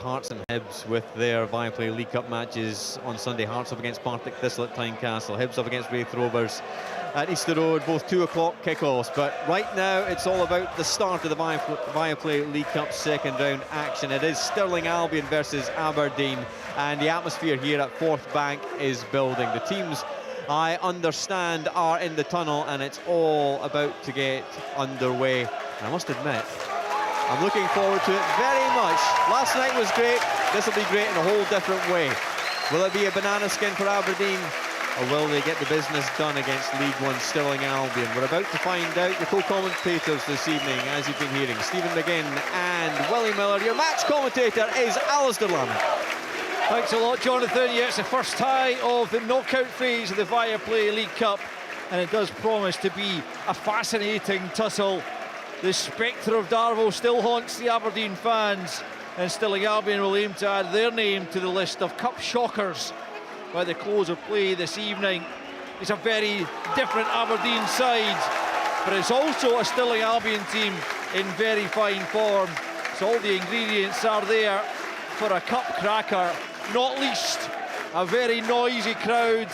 Hearts and Hibs with their Viaplay League Cup matches on Sunday. Hearts up against Partick Thistle at Tynecastle, Hibs up against Raith Rovers at Easter Road, both 2 o'clock kickoffs. But right now it's all about the start of the Viaplay League Cup second round action. It is Stirling Albion versus Aberdeen, and the atmosphere here at Forth Bank is building. The teams, I understand, are in the tunnel and it's all about to get underway. And I must admit, I'm looking forward to it very much. Last night was great, this will be great in a whole different way. Will it be a banana skin for Aberdeen, or will they get the business done against League One Stirling Albion? We're about to find out. Your co-commentators this evening, as you've been hearing, Stephen McGinn and Willie Miller. Your match commentator is Alistair Lamont. Thanks a lot, Jonathan. Yeah, it's the first tie of the knockout phase of the Viaplay League Cup, and it does promise to be a fascinating tussle. The spectre of Darvel still haunts the Aberdeen fans, and Stirling Albion will aim to add their name to the list of cup shockers by the close of play this evening. It's a very different Aberdeen side, but it's also a Stirling Albion team in very fine form. So all the ingredients are there for a cup cracker, not least a very noisy crowd.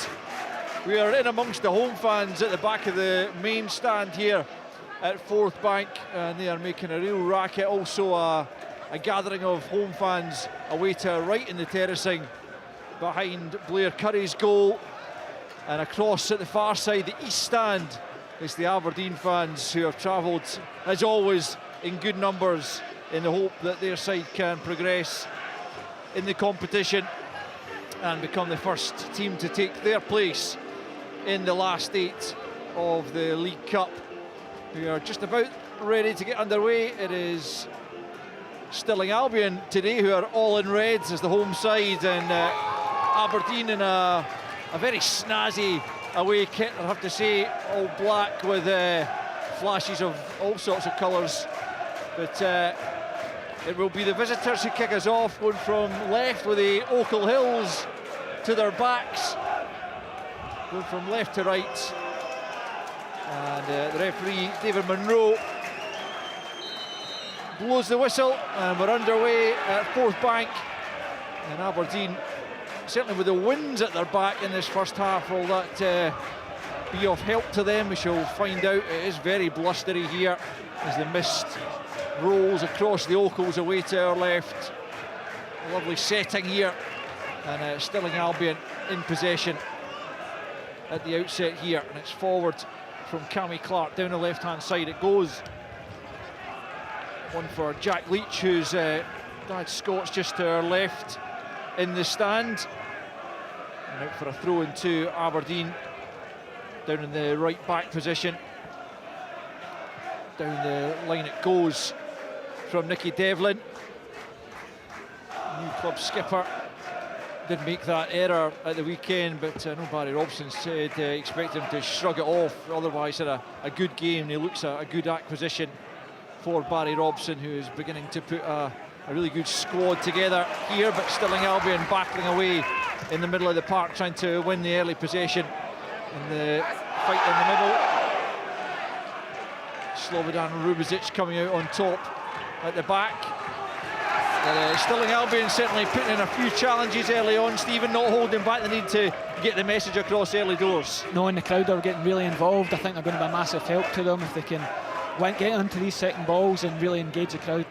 We are in amongst the home fans at the back of the main stand here at Forth Bank, and they are making a real racket. Also a gathering of home fans away to right in the terracing behind Blair Curry's goal, and across at the far side, the east stand, it's the Aberdeen fans who have travelled as always in good numbers in the hope that their side can progress in the competition and become the first team to take their place in the last 8 of the League Cup. We are just about ready to get underway. It is Stirling Albion today who are all in reds as the home side, and Aberdeen in a very snazzy away kit, I have to say, all black with flashes of all sorts of colours. But it will be the visitors who kick us off, going from left with the Oakle Hills to their backs, going from left to right. And the referee, David Munro, blows the whistle, and we're underway at Forth Bank. And Aberdeen, certainly with the winds at their back in this first half, will that be of help to them? We shall find out. It is very blustery here as the mist rolls across the Oakles away to our left. A lovely setting here, and Stirling Albion in possession at the outset here, and it's forward from Cammy Clark down the left-hand side. It goes. One for Jack Leach, who's Dad Scott's just to our left in the stand. And out for a throw into Aberdeen, down in the right back position. Down the line it goes from Nicky Devlin. New club skipper. Did make that error at the weekend, but I know Barry Robson said he expected him to shrug it off. Otherwise, had a good game. He looks a good acquisition for Barry Robson, who is beginning to put a really good squad together here. But Stirling Albion battling away in the middle of the park, trying to win the early possession in the fight in the middle. Slobodan Rubezic coming out on top at the back. Stirling Albion certainly putting in a few challenges early on, Stephen, not holding back the need to get the message across early doors. No, and the crowd are getting really involved. I think they're going to be a massive help to them if they can get into these second balls and really engage the crowd.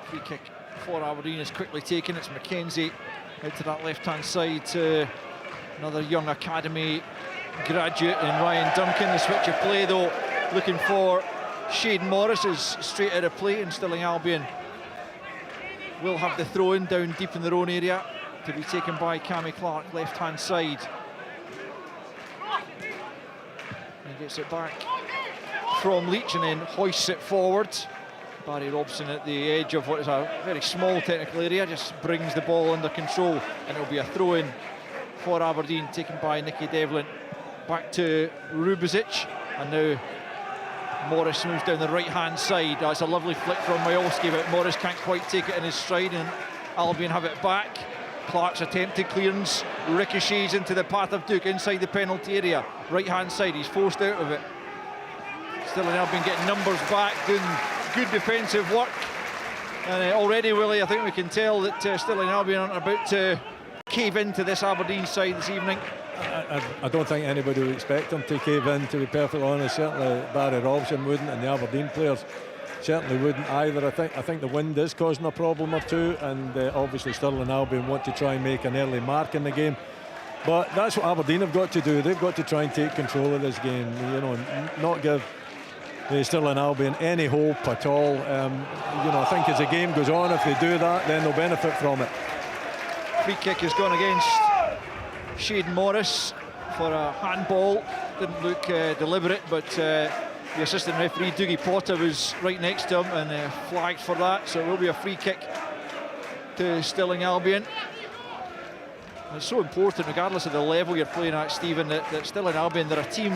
Free kick for Aberdeen is quickly taken. It's Mackenzie out to that left-hand side to another young academy graduate in Ryan Duncan. The switch of play though, looking for Shane Morris is straight out of play, and Stirling Albion will have the throw in down deep in their own area to be taken by Cammy Clark, left-hand side. He gets it back from Leach and then hoists it forward. Barry Robson at the edge of what is a very small technical area just brings the ball under control, and it'll be a throw-in for Aberdeen, taken by Nicky Devlin. Back to Rubezic, and now Morris moves down the right-hand side. That's a lovely flick from Majolski, but Morris can't quite take it in his stride, and Albion have it back. Clark's attempted clearance ricochets into the path of Duke inside the penalty area. Right-hand side, he's forced out of it. Stirling Albion getting numbers back, doing good defensive work. And already, Willie, I think we can tell that Stirling Albion aren't about to cave into this Aberdeen side this evening. I don't think anybody would expect them to cave in, to be perfectly honest. Certainly Barry Robson wouldn't, and the Aberdeen players certainly wouldn't either. I think the wind is causing a problem or two, and obviously Stirling Albion want to try and make an early mark in the game. But that's what Aberdeen have got to do. They've got to try and take control of this game, you know, and not give Stirling Albion any hope at all. You know, I think as the game goes on, if they do that, then they'll benefit from it. Free kick has gone against Shaden Morris for a handball. Didn't look deliberate, but the assistant referee Dougie Potter was right next to him and flagged for that, so it will be a free kick to Stirling Albion. It's so important, regardless of the level you're playing at, Stephen, that Stirling Albion, they're a team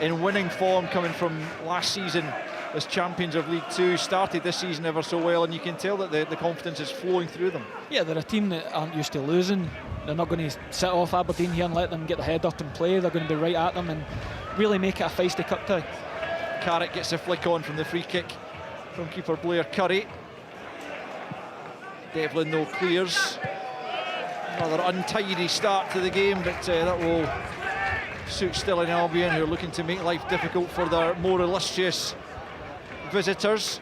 in winning form coming from last season as champions of League Two, started this season ever so well, and you can tell that the confidence is flowing through them. Yeah, they're a team that aren't used to losing. They're not going to sit off Aberdeen here and let them get the head up and play. They're going to be right at them and really make it a feisty cup tie. Carrick gets a flick on from the free kick from keeper Blair Curry. Devlin though clears. Another untidy start to the game, but that will suit Stirling Albion, who are looking to make life difficult for their more illustrious visitors.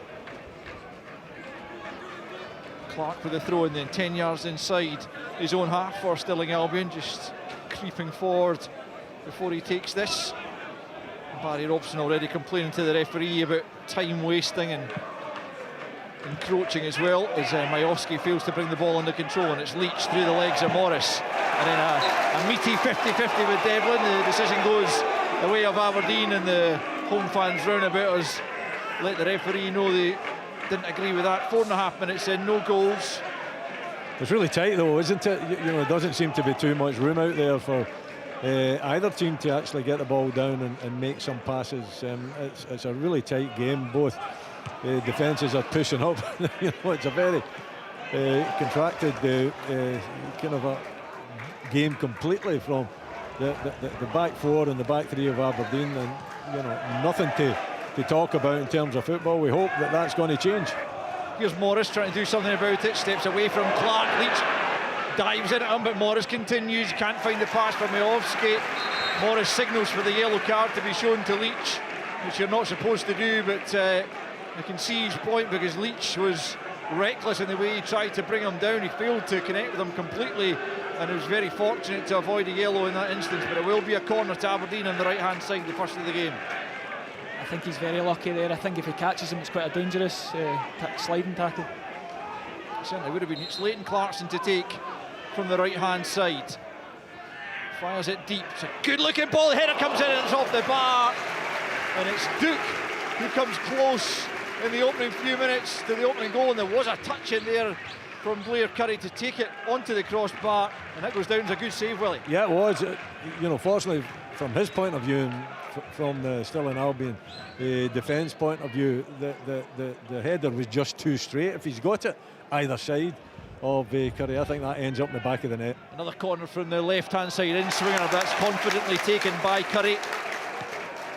Clark with the throw in, then 10 yards inside his own half for Stirling Albion, just creeping forward before he takes this. Barry Robson already complaining to the referee about time wasting and encroaching as well, as Majowski fails to bring the ball under control, and it's Leach through the legs of Morris, and then a meaty 50-50 with Devlin. The decision goes the way of Aberdeen, and the home fans round about us let the referee know they didn't agree with that. 4.5 minutes in, no goals. It's really tight though, isn't it? You know, it doesn't seem to be too much room out there for either team to actually get the ball down and make some passes. It's a really tight game. Both defences are pushing up. You know, it's a very contracted kind of a game completely from the back four and the back three of Aberdeen, and you know, nothing to talk about in terms of football. We hope that that's going to change. Here's Morris trying to do something about it, steps away from Clark. Leach dives in at him, but Morris continues, can't find the pass for Majowski. Morris signals for the yellow card to be shown to Leach, which you're not supposed to do, but you can see his point, because Leach was reckless in the way he tried to bring him down. He failed to connect with him completely, and he was very fortunate to avoid a yellow in that instance. But it will be a corner to Aberdeen on the right hand side, the first of the game. I think he's very lucky there. I think if he catches him, it's quite a dangerous sliding tackle. Certainly would have been. It's Leighton Clarkson to take from the right hand side. Fires it deep. It's a good looking ball. The header comes in and it's off the bar, and it's Duke who comes close in the opening few minutes to the opening goal, and there was a touch in there from Blair Curry to take it onto the crossbar, and that goes down as a good save, Willie. Yeah, it was. You know, fortunately from his point of view, and from the Stirling Albion defence point of view, the header was just too straight. If he's got it either side of Curry, I think that ends up in the back of the net. Another corner from the left hand side in swinger, that's confidently taken by Curry,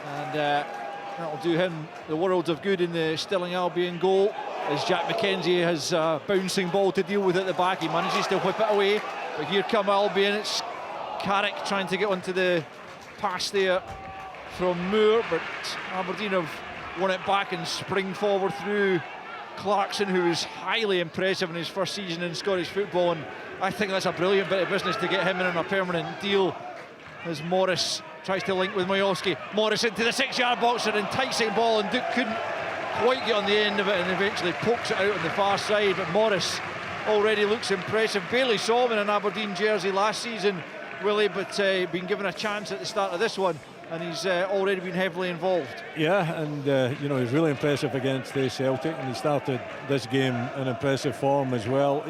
and that'll do him the world of good in the Stirling Albion goal, as Jack McKenzie has a bouncing ball to deal with at the back. He manages to whip it away, but here come Albion. It's Carrick trying to get onto the pass there from Moore, but Aberdeen have won it back and spring forward through Clarkson, who is highly impressive in his first season in Scottish football, and I think that's a brilliant bit of business to get him in on a permanent deal, as Morris tries to link with Majowski. Morris into the 6-yard box, an enticing ball, and Duke couldn't quite get on the end of it and eventually pokes it out on the far side, but Morris already looks impressive. Barely saw him in an Aberdeen jersey last season, Willie, but been given a chance at the start of this one, and he's already been heavily involved. Yeah, and you know, he's really impressive against Celtic, and he started this game in impressive form as well.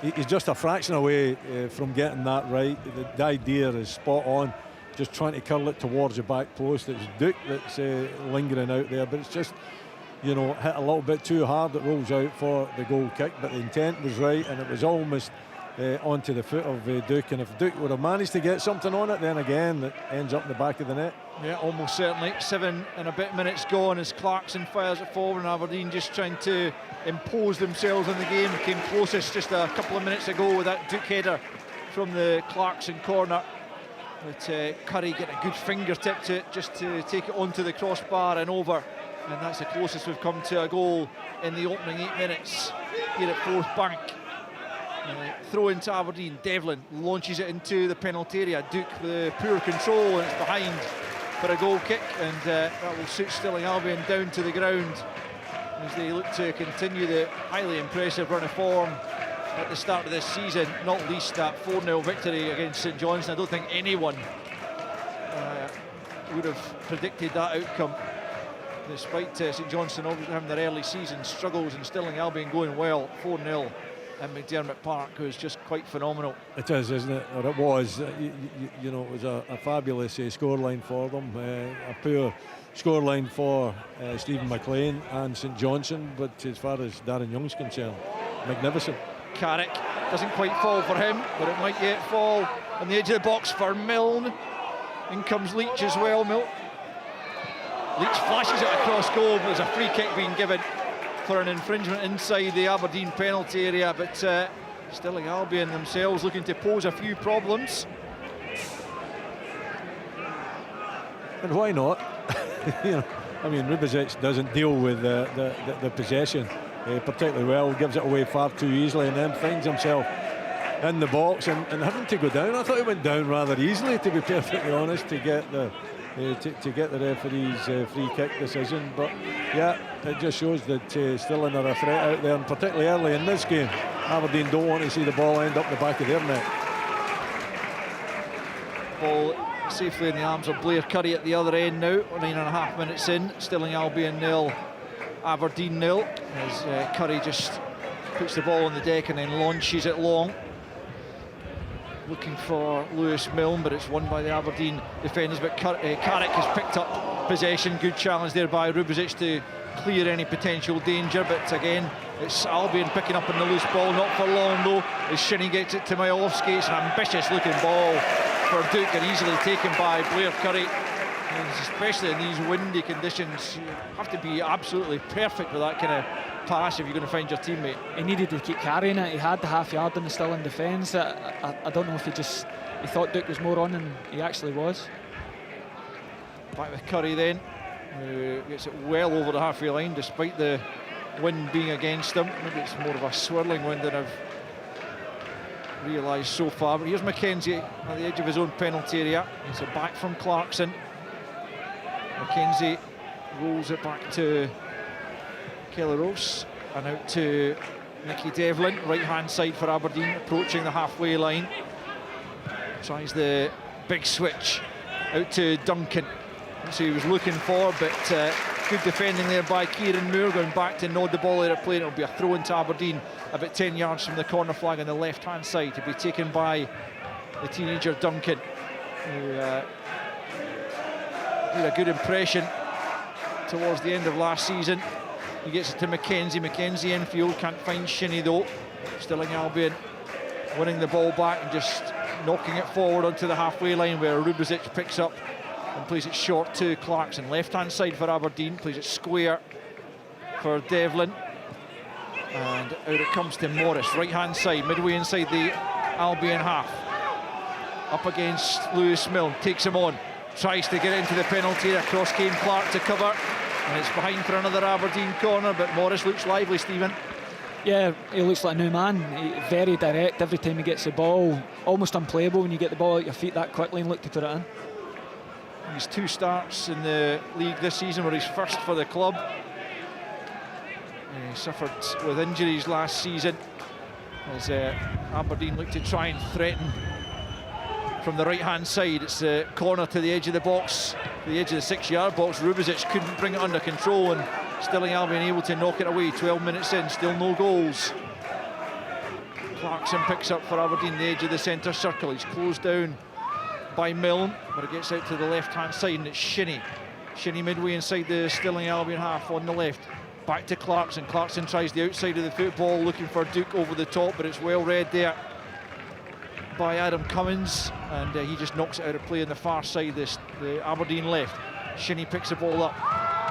He's just a fraction away from getting that right. The idea is spot on, just trying to curl it towards the back post. It's Duke that's lingering out there, but it's just, you know, hit a little bit too hard. It rolls out for the goal kick, but the intent was right, and it was almost onto the foot of Duke, and if Duke would have managed to get something on it, then again it ends up in the back of the net. Yeah, almost certainly. 7 and a bit minutes gone as Clarkson fires it forward, and Aberdeen just trying to impose themselves on the game. Came closest just a couple of minutes ago with that Duke header from the Clarkson corner. But Curry getting a good fingertip to it just to take it onto the crossbar and over. And that's the closest we've come to a goal in the opening 8 minutes here at Forth Bank. Throw into Aberdeen. Devlin launches it into the penalty area. Duke with poor control, and it's behind for a goal kick, and that will suit Stirling Albion down to the ground as they look to continue the highly impressive run of form at the start of this season, not least that 4-0 victory against St Johnstone. I don't think anyone would have predicted that outcome, despite St Johnstone obviously having their early season struggles and Stirling Albion going well. 4-0 at McDermott Park was just quite phenomenal. It is, isn't it? Or it was. You know, it was a fabulous scoreline for them. A poor scoreline for Stephen McLean and St Johnstone, but as far as Darren Young's concerned, magnificent. Carrick doesn't quite fall for him, but it might yet fall on the edge of the box for Milne. In comes Leach as well. Leach flashes it across goal, but there's a free kick being given for an infringement inside the Aberdeen penalty area, but Stirling Albion themselves looking to pose a few problems. And why not? You know, I mean, Rubezic doesn't deal with the possession particularly well, gives it away far too easily, and then finds himself in the box and having to go down. I thought he went down rather easily, to be perfectly honest, to get the referee's free kick decision. But yeah, it just shows that Stirling are a threat out there, and particularly early in this game, Aberdeen don't want to see the ball end up the back of their net. Ball safely in the arms of Blair Curry at the other end now. 9.5 minutes in. Stirling Albion 0, Aberdeen 0. As Curry just puts the ball on the deck and then launches it long, looking for Lewis Milne, but it's won by the Aberdeen defenders. But Carrick has picked up possession. Good challenge there by Rubezic to clear any potential danger, but again it's Albion picking up on the loose ball. Not for long though, as Shinnie gets it to Majolowski. It's an ambitious looking ball for Duke and easily taken by Blair Curry. And especially in these windy conditions, you have to be absolutely perfect with that kind of pass if you're going to find your teammate. He needed to keep carrying it. He had the half yard in the Stirling defence. I don't know if he thought Duke was more on than he actually was. Back with Curry then, who gets it well over the halfway line despite the wind being against him. Maybe it's more of a swirling wind than I've realised so far. But here's McKenzie at the edge of his own penalty area. It's a back from Clarkson. McKenzie rolls it back to Kelleros and out to Nicky Devlin, right hand side for Aberdeen, approaching the halfway line. Tries the big switch out to Duncan. That's who he was looking for, but good defending there by Kieran Moore, going back to nod the ball out of play. It'll be a throw into Aberdeen about 10 yards from the corner flag on the left hand side, to be taken by the teenager Duncan, who did a good impression towards the end of last season. He gets it to McKenzie. McKenzie infield, can't find Shinnie though. Stirling Albion winning the ball back and just knocking it forward onto the halfway line, where Rubezic picks up and plays it short to Clarkson. Left hand side for Aberdeen, plays it square for Devlin, and out it comes to Morris. Right hand side, midway inside the Albion half, up against Lewis Milne, takes him on, tries to get into the penalty. Across came Clark to cover, and it's behind for another Aberdeen corner, but Morris looks lively, Stephen. Yeah, he looks like a new man. Very direct every time he gets the ball. Almost unplayable when you get the ball at your feet that quickly and look to put it in. His 2 starts in the league this season were his first for the club. He suffered with injuries last season as Aberdeen looked to try and threaten from the right hand side. It's a corner to the edge of the box, to the edge of the 6 yard box. Rubezic couldn't bring it under control, and Stirling Albion able to knock it away. 12 minutes in, still no goals. Clarkson picks up for Aberdeen the edge of the centre circle. He's closed down by Milne, but it gets out to the left hand side, and it's Shinnie. Shinnie midway inside the Stirling Albion half on the left. Back to Clarkson. Clarkson tries the outside of the football, looking for Duke over the top, but it's well read there by Adam Cummins, and he just knocks it out of play on the far side, the Aberdeen left. Shinnie picks the ball up,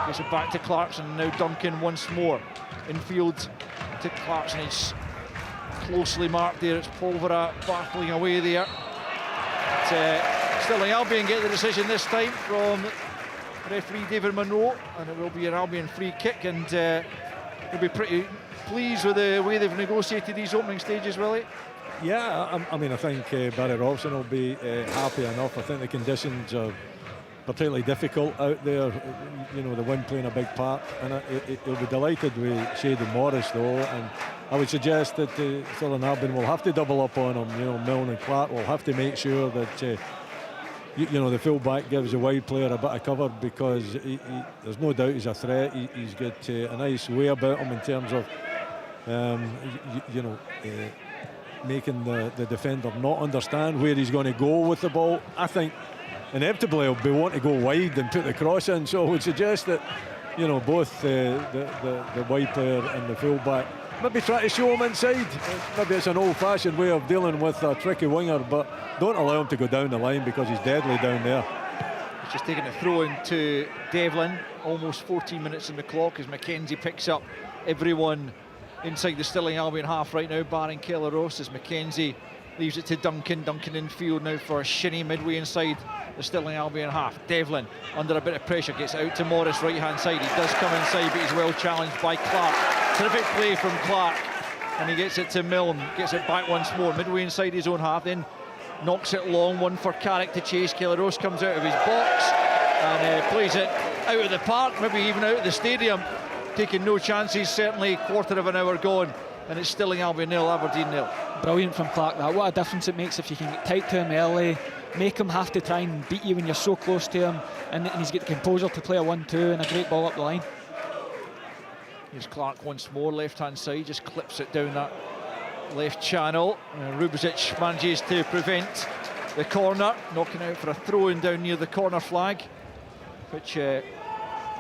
gets it back to Clarkson, and now Duncan once more. Infield to Clarkson, he's closely marked there, it's Polvera battling away there. But, Stirling Albion get the decision this time from referee David Monroe, and it will be an Albion free kick, and he'll be pretty pleased with the way they've negotiated these opening stages, will he? Yeah, I mean, I think Barry Robson will be happy enough. I think the conditions are particularly difficult out there. You know, the wind playing a big part, and he'll be delighted with Shady Morris, though. And I would suggest that Stirling Albion will have to double up on him. You know, Milne and Clark will have to make sure that you know, the full-back gives the wide player a bit of cover, because there's no doubt he's a threat. He's got a nice way about him in terms of making the defender not understand where he's going to go with the ball. I think inevitably he'll be wanting to go wide and put the cross in, so I would suggest that, you know, both the wide player and the full-back maybe try to show him inside. Maybe it's an old-fashioned way of dealing with a tricky winger, but don't allow him to go down the line, because he's deadly down there. He's just taking a throw into Devlin. Almost 14 minutes on the clock as McKenzie picks up everyone inside the Stirling Albion half right now, barring Kelleros, as McKenzie leaves it to Duncan. Duncan in field now for Shinnie midway inside the Stirling Albion half. Devlin under a bit of pressure, gets out to Morris right hand side. He does come inside, but he's well challenged by Clark. Terrific play from Clark, and he gets it to Milne, gets it back once more midway inside his own half, then knocks it long, one for Carrick to chase. Kelleros comes out of his box and plays it out of the park, maybe even out of the stadium, taking no chances. Certainly quarter of an hour gone, and it's Stirling Albion 0, Aberdeen 0. Brilliant from Clark, that. What a difference it makes if you can get tight to him early, make him have to try and beat you when you're so close to him, and he's got the composure to play a 1-2 and a great ball up the line. Here's Clark once more, left hand side, just clips it down that left channel. Rubezic manages to prevent the corner, knocking out for a throw-in down near the corner flag, which I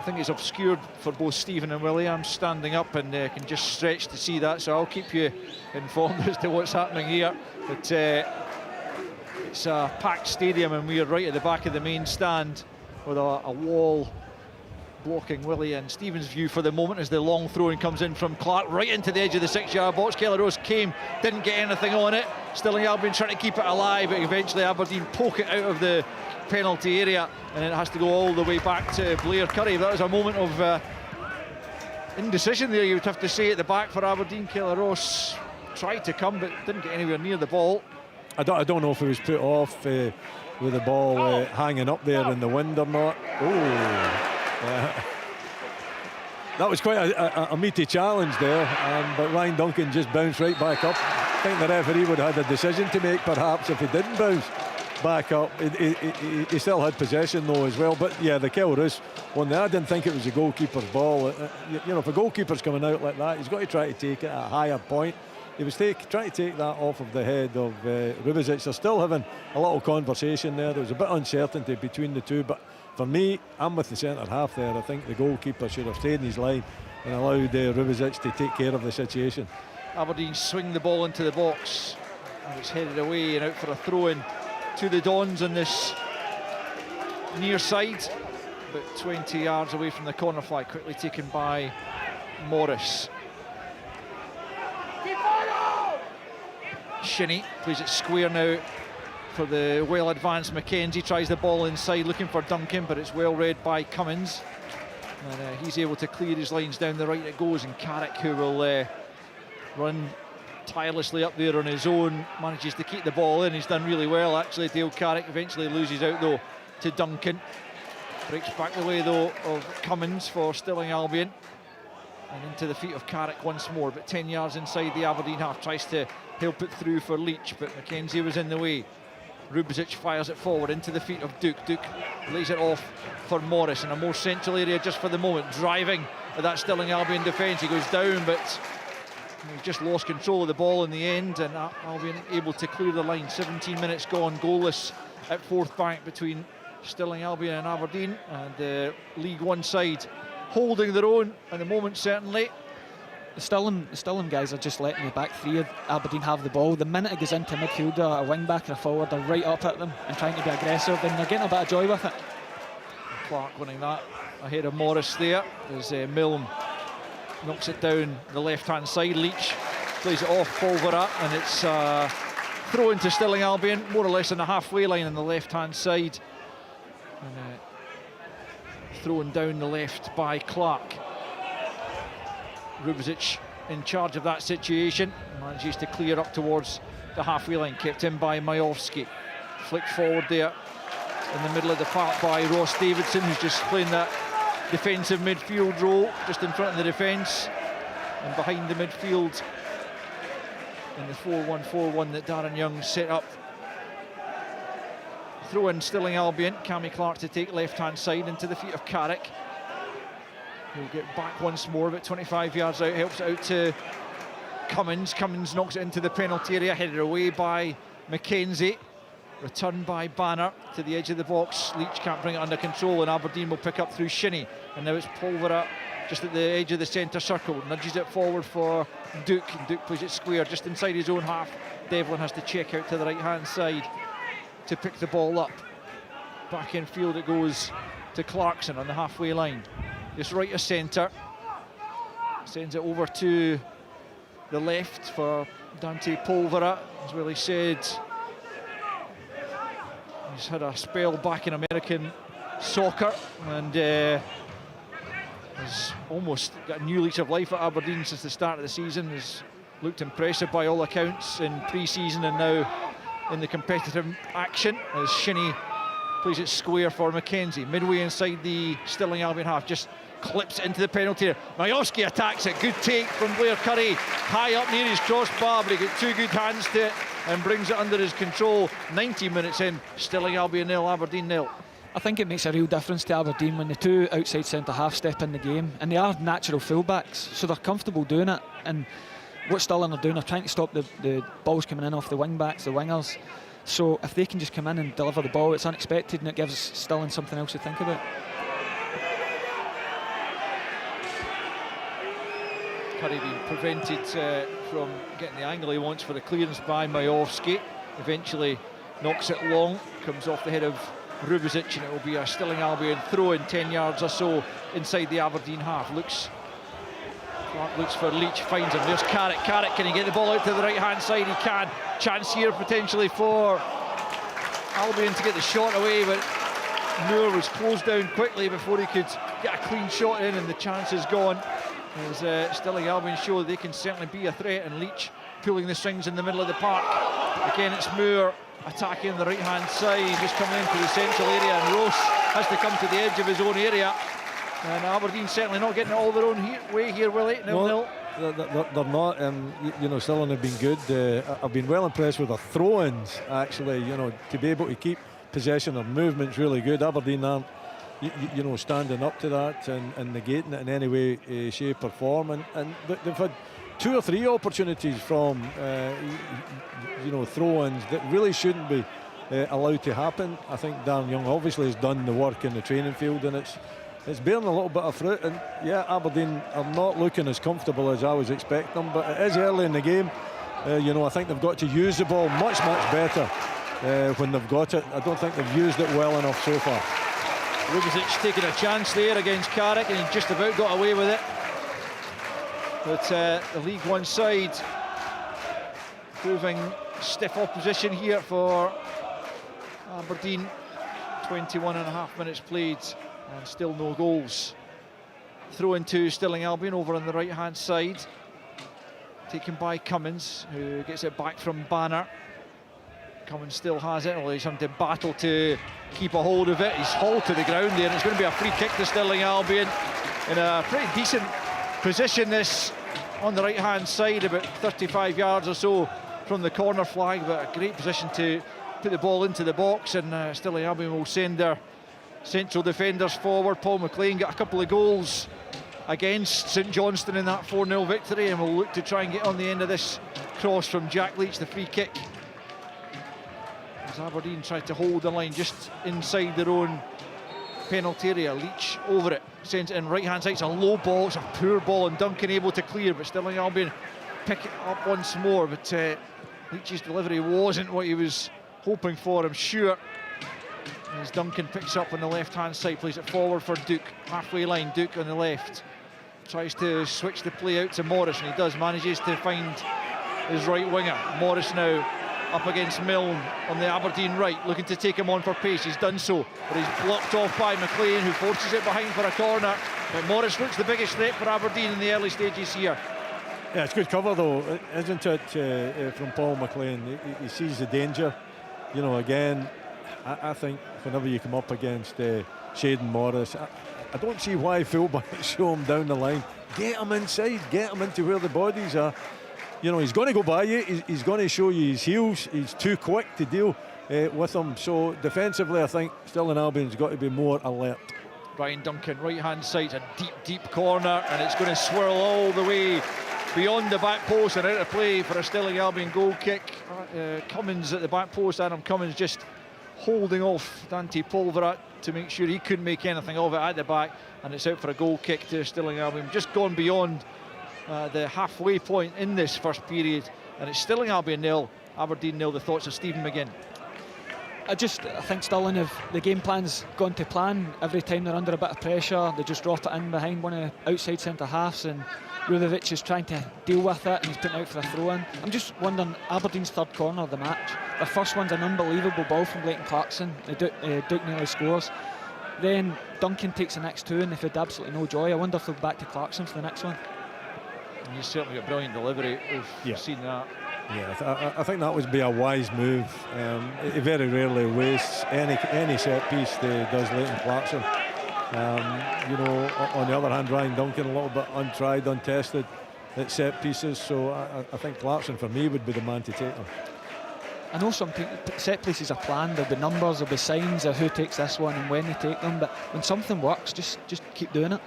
think is obscured for both Stephen and Willie. I'm standing up and can just stretch to see that, so I'll keep you informed as to what's happening here. But it's a packed stadium, and we are right at the back of the main stand with a wall blocking Willie and Stephen's view for the moment, as the long throw-in comes in from Clark right into the edge of the 6-yard box. Kelleros came, didn't get anything on it. Stirling Albion trying to keep it alive, but eventually Aberdeen poke it out of the penalty area, and it has to go all the way back to Blair Curry. That was a moment of indecision there, you would have to say, at the back for Aberdeen. Kelleros tried to come but didn't get anywhere near the ball. I don't know if he was put off with the ball hanging up there in the wind or not. That was quite a meaty challenge there, but Ryan Duncan just bounced right back up. I think the referee would have had a decision to make, perhaps, if he didn't bounce back up. He still had possession though as well. But yeah, the Kelleros one there, I didn't think it was the goalkeeper's ball. You know, if a goalkeeper's coming out like that, he's got to try to take it at a higher point. He was trying to take that off of the head of Rubezic. They're still having a little conversation there. There was a bit of uncertainty between the two, but for me, I'm with the centre half there. I think the goalkeeper should have stayed in his line and allowed Rubezic to take care of the situation. Aberdeen swing the ball into the box, and it's headed away and out for a throw-in to the Dons on this near side, but 20 yards away from the corner flag, quickly taken by Morris. Shinnie plays it square now for the well-advanced McKenzie, tries the ball inside looking for Duncan, but it's well read by Cummins, and he's able to clear his lines down the right. It goes, and Carrick, who will run tirelessly up there on his own, manages to keep the ball in. He's done really well actually. Dale Carrick eventually loses out though to Duncan, breaks back the way though of Cummins for Stirling Albion, and into the feet of Carrick once more, but 10 yards inside the Aberdeen half, tries to help it through for Leach, but McKenzie was in the way. Rubezic fires it forward into the feet of Duke. Duke lays it off for Morris in a more central area just for the moment, driving at that Stirling Albion defence. He goes down, but he just lost control of the ball in the end, and Albion able to clear the line. 17 minutes gone, goalless at Fourth Bank between Stirling Albion and Aberdeen, and the League One side holding their own at the moment, certainly. The Stirling guys are just letting the back three of Aberdeen have the ball. The minute it goes into midfielder, a wing back or a forward, they're right up at them and trying to be aggressive, and they're getting a bit of joy with it. Clark winning that ahead of Morris there as Milne knocks it down the left-hand side. Leach plays it off Polvera, and it's throw into Stirling Albion, more or less on the halfway line on the left-hand side. And thrown down the left by Clark. Rubizic in charge of that situation, manages to clear up towards the halfway line, kept in by Majowski. Flicked forward there in the middle of the park by Ross Davidson, who's just playing that defensive midfield role, just in front of the defence and behind the midfield in the 4-1-4-1 that Darren Young set up. Throw in Stirling Albion, Cammy Clark to take left-hand side into the feet of Carrick. He'll get back once more, about 25 yards out, helps it out to Cummins. Cummins knocks it into the penalty area, headed away by McKenzie. Returned by Banner to the edge of the box. Leach can't bring it under control, and Aberdeen will pick up through Shinnie. And now it's Polvera just at the edge of the centre circle. Nudges it forward for Duke, and Duke plays it square just inside his own half. Devlin has to check out to the right-hand side to pick the ball up. Back in field it goes to Clarkson on the halfway line. It's right of centre. Sends it over to the left for Dante Polvera. As Willie said, he's had a spell back in American soccer and has almost got a new lease of life at Aberdeen since the start of the season. Has looked impressive by all accounts in pre-season and now in the competitive action as Shinnie plays it square for McKenzie. Midway inside the Stirling Albion half, just clips it into the penalty area. Majowski attacks it, good take from Blair Curry, high up near his crossbar, but he got two good hands to it and brings it under his control. 90 minutes in, Stirling Albion 0, Aberdeen 0. I think it makes a real difference to Aberdeen when the two outside centre-half step in the game, and they are natural full-backs, so they're comfortable doing it. And what Stirling are doing, they're trying to stop the balls coming in off the wing-backs, the wingers. So if they can just come in and deliver the ball, it's unexpected, and it gives Stirling something else to think about. Curry being prevented from getting the angle he wants for the clearance by Majowski. Eventually knocks it long, comes off the head of Rubizic, and it will be a Stirling Albion throw in 10 yards or so inside the Aberdeen half. Clark looks for Leach, finds him. There's Carrick. Carrick, can he get the ball out to the right-hand side? He can. Chance here potentially for Albion to get the shot away, but Moore was closed down quickly before he could get a clean shot in, and the chance is gone. As Stirling Albion show they can certainly be a threat, and Leach pulling the strings in the middle of the park. Again, it's Moore attacking the right-hand side, just coming into the central area, and Ross has to come to the edge of his own area. And Aberdeen certainly not getting it all their own way here, Willie. 0-0. They're not. You know, Stirling have been good. I've been well impressed with their throw-ins, actually. You know, to be able to keep possession of movement's really good. Aberdeen aren't, you know, standing up to that and negating it in any way, shape or form. And they've had 2 or 3 opportunities from, you know, throw-ins that really shouldn't be allowed to happen. I think Darren Young obviously has done the work in the training field, and it's bearing a little bit of fruit. And yeah, Aberdeen are not looking as comfortable as I was expecting them, but it is early in the game. You know, I think they've got to use the ball much better when they've got it. I don't think they've used it well enough so far. Rubizic taking a chance there against Carrick, and he just about got away with it. But the League One side proving stiff opposition here for Aberdeen. 21.5 minutes played and still no goals. Throw into Stirling Albion over on the right hand side, taken by Cummins, who gets it back from Banner. Cummins still has it, although he's having to battle to keep a hold of it. He's hauled to the ground there, and it's going to be a free kick to Stirling Albion in a pretty decent position, this on the right hand side, about 35 yards or so from the corner flag, but a great position to put the ball into the box. And Stirling Albion will send their central defenders forward. Paul McLean got a couple of goals against St Johnstone in that 4-0 victory, and will look to try and get on the end of this cross from Jack Leach, the free kick. As Aberdeen tried to hold the line just inside their own penalty area. Leach over it, sends it in right hand side. It's a low ball, it's a poor ball, and Duncan able to clear, but Stirling Albion pick it up once more. But Leach's delivery wasn't what he was hoping for, I'm sure. As Duncan picks up on the left hand side, plays it forward for Duke, halfway line. Duke on the left tries to switch the play out to Morris, and he does, manages to find his right winger. Morris now up against Milne on the Aberdeen right, looking to take him on for pace. He's done so, but he's blocked off by McLean, who forces it behind for a corner. But Morris looks the biggest threat for Aberdeen in the early stages here. Yeah, it's good cover though, isn't it, from Paul McLean? He sees the danger. You know, again, I think whenever you come up against Shaden Morris, I don't see why fullbacks show him down the line. Get him inside, get him into where the bodies are. You know, he's going to go by you, he's going to show you his heels, he's too quick to deal with him. So defensively, I think Stirling Albion's got to be more alert. Ryan Duncan, right hand side, a deep corner, and it's going to swirl all the way beyond the back post and out of play for a Stirling Albion goal kick. Cummins at the back post, Adam Cummins just holding off Dante Polvera to make sure he couldn't make anything of it at the back, and it's out for a goal kick to Stirling Albion. Just gone beyond the halfway point in this first period, and it's Stirling Albion 0, Aberdeen 0. The thoughts of Stephen McGinn. I think Stirling, have the game plan's gone to plan. Every time they're under a bit of pressure, they just drop it in behind one of the outside centre halves, and Rudovic is trying to deal with it, and he's putting out for a throw-in. I'm just wondering, Aberdeen's third corner of the match, the first one's an unbelievable ball from Leighton Clarkson. Duke nearly scores. Then Duncan takes the next two, and they've had absolutely no joy. I wonder if they'll go back to Clarkson for the next one. And he's certainly got brilliant delivery. We've seen that. Yeah, I think that would be a wise move. He very rarely wastes any set piece that does Leighton Clarkson. You know, on the other hand, Ryan Duncan a little bit untried, untested at set pieces. So I think Clarkson for me would be the man to take them. I know some set pieces are planned. There'll be numbers, there'll be signs of who takes this one and when they take them. But when something works, just keep doing it.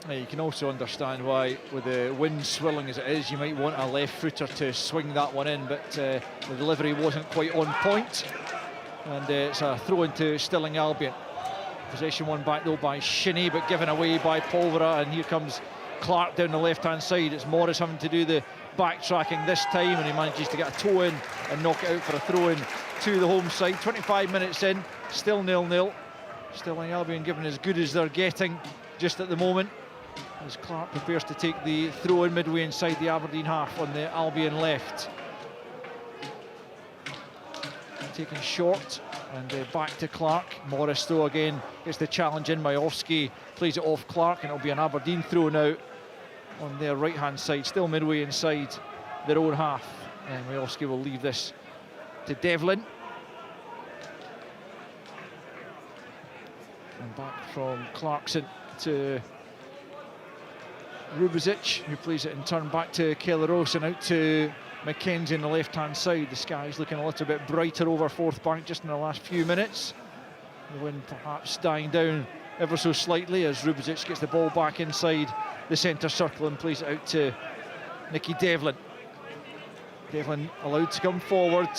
You can also understand why, with the wind swirling as it is, you might want a left footer to swing that one in, but the delivery wasn't quite on point, and it's a throw into Stirling Albion. Possession won back though by Shinnie, but given away by Polvera, and here comes Clark down the left hand side. It's Morris having to do the backtracking this time, and he manages to get a toe in and knock it out for a throw in to the home side. 25 minutes in, still 0-0. Stirling Albion given as good as they're getting just at the moment, as Clark prepares to take the throw in midway inside the Aberdeen half on the Albion left. Taken short, and back to Clark. Morris though again gets the challenge in. Majowski plays it off Clark, and it'll be an Aberdeen throw now on their right hand side, still midway inside their own half, and Majowski will leave this to Devlin. And back from Clarkson to Rubezic, who plays it in turn back to Kelleros, and out to Mackenzie on the left hand side. The sky's looking a little bit brighter over Fourth Bank just in the last few minutes. The wind perhaps dying down ever so slightly as Rubezic gets the ball back inside the centre circle and plays it out to Nicky Devlin. Devlin allowed to come forward,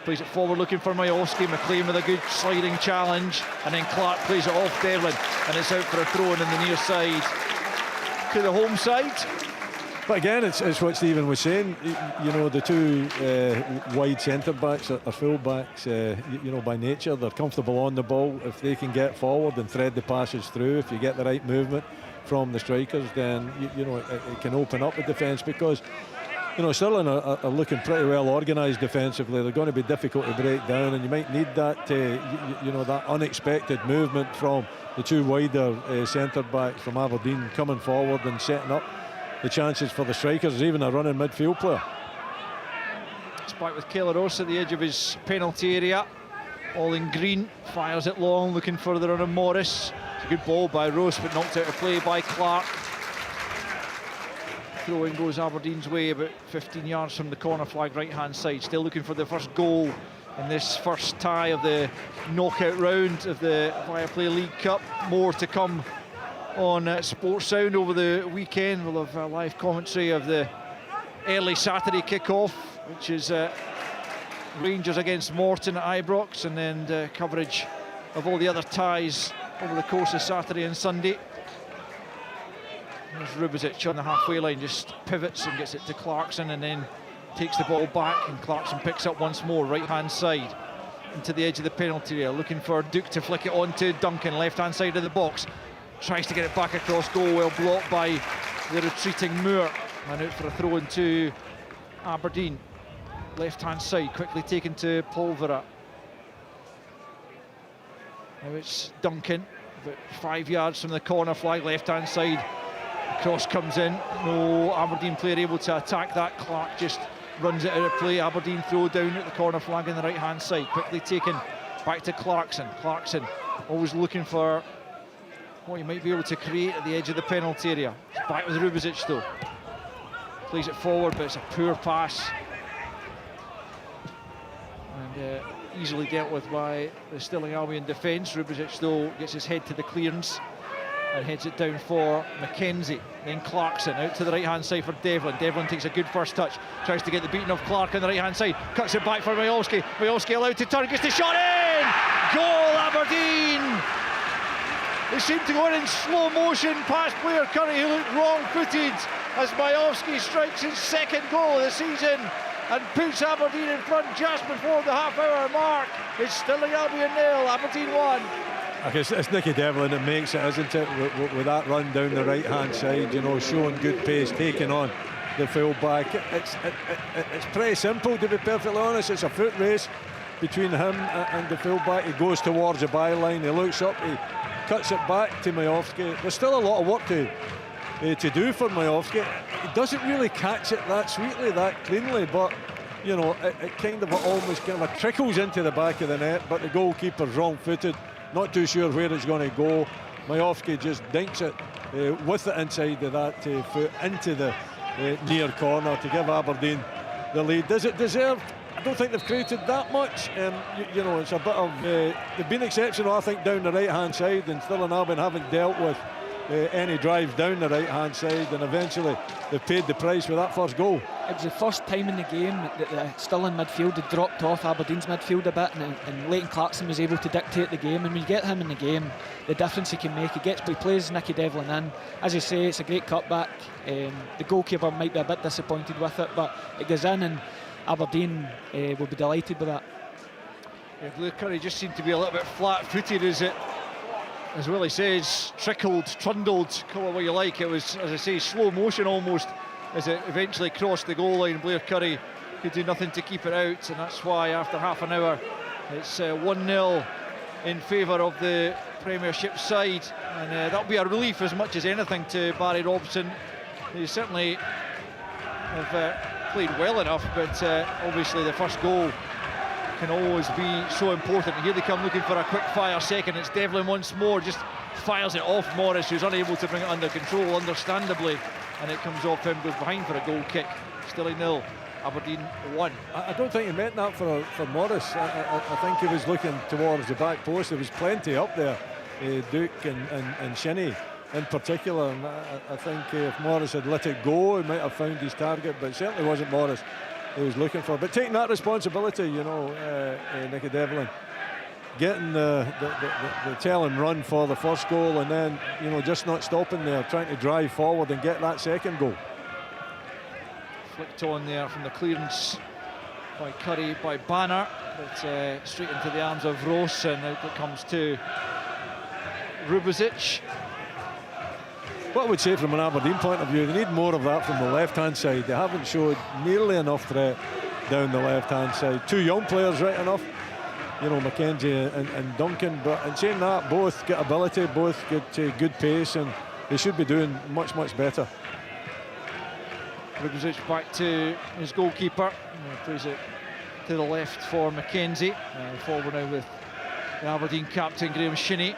plays it forward looking for Majowski. McLean with a good sliding challenge, and then Clark plays it off Devlin, and it's out for a throw in the near side to the home side. But again, it's what Stephen was saying. You know, the two wide centre backs are full backs. You know, by nature, they're comfortable on the ball. If they can get forward and thread the passes through, if you get the right movement from the strikers, then you know it can open up the defence, because you know Stirling are looking pretty well organised defensively. They're going to be difficult to break down, and you might need that you know, that unexpected movement from the two wider centre backs from Aberdeen coming forward and setting up the chances for the strikers, even a running midfield player. It's back with Kelleros at the edge of his penalty area, all in green, fires it long, looking further on Morris. It's a good ball by Ross, but knocked out of play by Clark. Throw-in goes Aberdeen's way, about 15 yards from the corner flag right hand side. Still looking for the first goal in this first tie of the knockout round of the Viaplay League Cup. More to come on Sports Sound over the weekend. We'll have live commentary of the early Saturday kick-off, which is Rangers against Morton at Ibrox, and then coverage of all the other ties over the course of Saturday and Sunday. There's Rubizic on the halfway line, just pivots and gets it to Clarkson and then takes the ball back, and Clarkson picks up once more, right-hand side, into the edge of the penalty area, looking for Duke to flick it on to Duncan, left-hand side of the box. Tries to get it back across goal, well blocked by the retreating Moore. And out for a throw into Aberdeen. Left-hand side, quickly taken to Polvera. Now it's Duncan, about 5 yards from the corner flag, left-hand side. Cross comes in, no Aberdeen player able to attack that. Clark just runs it out of play. Aberdeen throw down at the corner flag on the right-hand side. Quickly taken back to Clarkson. Clarkson always looking for what he might be able to create at the edge of the penalty area. It's back with Rubizic though. Plays it forward, but it's a poor pass. And easily dealt with by the Stirling Albion defence. Rubizic though gets his head to the clearance and heads it down for Mackenzie. Then Clarkson out to the right-hand side for Devlin. Devlin takes a good first touch, tries to get the beating of Clark on the right-hand side, cuts it back for Majowski. Majowski allowed to turn, gets the shot in! Goal, Aberdeen! They seem to go in slow motion past Blair Curry, who looked wrong-footed, as Majowski strikes his second goal of the season and puts Aberdeen in front just before the half-hour mark. It's Stirling Albion 0, Aberdeen 1. Okay, it's Nicky Devlin that makes it, isn't it, with that run down the right-hand side, you know, showing good pace, taking on the full-back. It's pretty simple, to be perfectly honest. It's a foot race between him and the full-back. He goes towards the byline, he looks up, he cuts it back to Majowski. There's still a lot of work to do for Majowski. He doesn't really catch it that sweetly, that cleanly, but you know, it kind of almost kind of trickles into the back of the net, but the goalkeeper's wrong-footed. Not too sure where it's going to go. Majowski just dinks it with the inside of that foot into the near corner to give Aberdeen the lead. Does it deserve? I don't think they've created that much. You know, it's a bit of they've been exceptional, I think, down the right-hand side, and Stirling Albion haven't dealt with any drives down the right-hand side, and eventually they've paid the price with that first goal. It was the first time in the game that the Stirling midfield had dropped off Aberdeen's midfield a bit, and Leighton Clarkson was able to dictate the game. And when you get him in the game, the difference he can make, he plays Nicky Devlin in. As you say, it's a great cutback. The goalkeeper might be a bit disappointed with it, but it goes in, and Aberdeen will be delighted with that. Yeah, Blair Curry just seemed to be a little bit flat-footed, as Willie says, trundled, call it what you like. It was, as I say, slow motion almost, as it eventually crossed the goal line. Blair Curry could do nothing to keep it out, and that's why after half an hour it's 1-0 in favour of the Premiership side, and that'll be a relief as much as anything to Barry Robson. They certainly have played well enough, but obviously the first goal can always be so important. Here they come looking for a quick fire second. It's Devlin once more, just fires it off Morris, who's unable to bring it under control, understandably, and it comes off him, goes behind for a goal kick. Stirling 0, Aberdeen 1. I don't think he meant that for Morris. I think he was looking towards the back post. There was plenty up there, Duke and Shinnie in particular, and I think if Morris had let it go, he might have found his target, but it certainly wasn't Morris he was looking for. But taking that responsibility, you know, Nicky Devlin, getting the telling run for the first goal, and then, you know, just not stopping there, trying to drive forward and get that second goal. Flicked on there from the clearance by Curry, by Banner, but straight into the arms of Ross, and out it comes to Rubizic. What I would say from an Aberdeen point of view, they need more of that from the left-hand side. They haven't showed nearly enough threat down the left-hand side. Two young players, right enough, you know, Mackenzie and Duncan, but in saying that, both get ability, both get good pace, and they should be doing much, much better. Rubizic back to his goalkeeper, plays it to the left for Mackenzie. Forward now with the Aberdeen captain Graham Shinnie.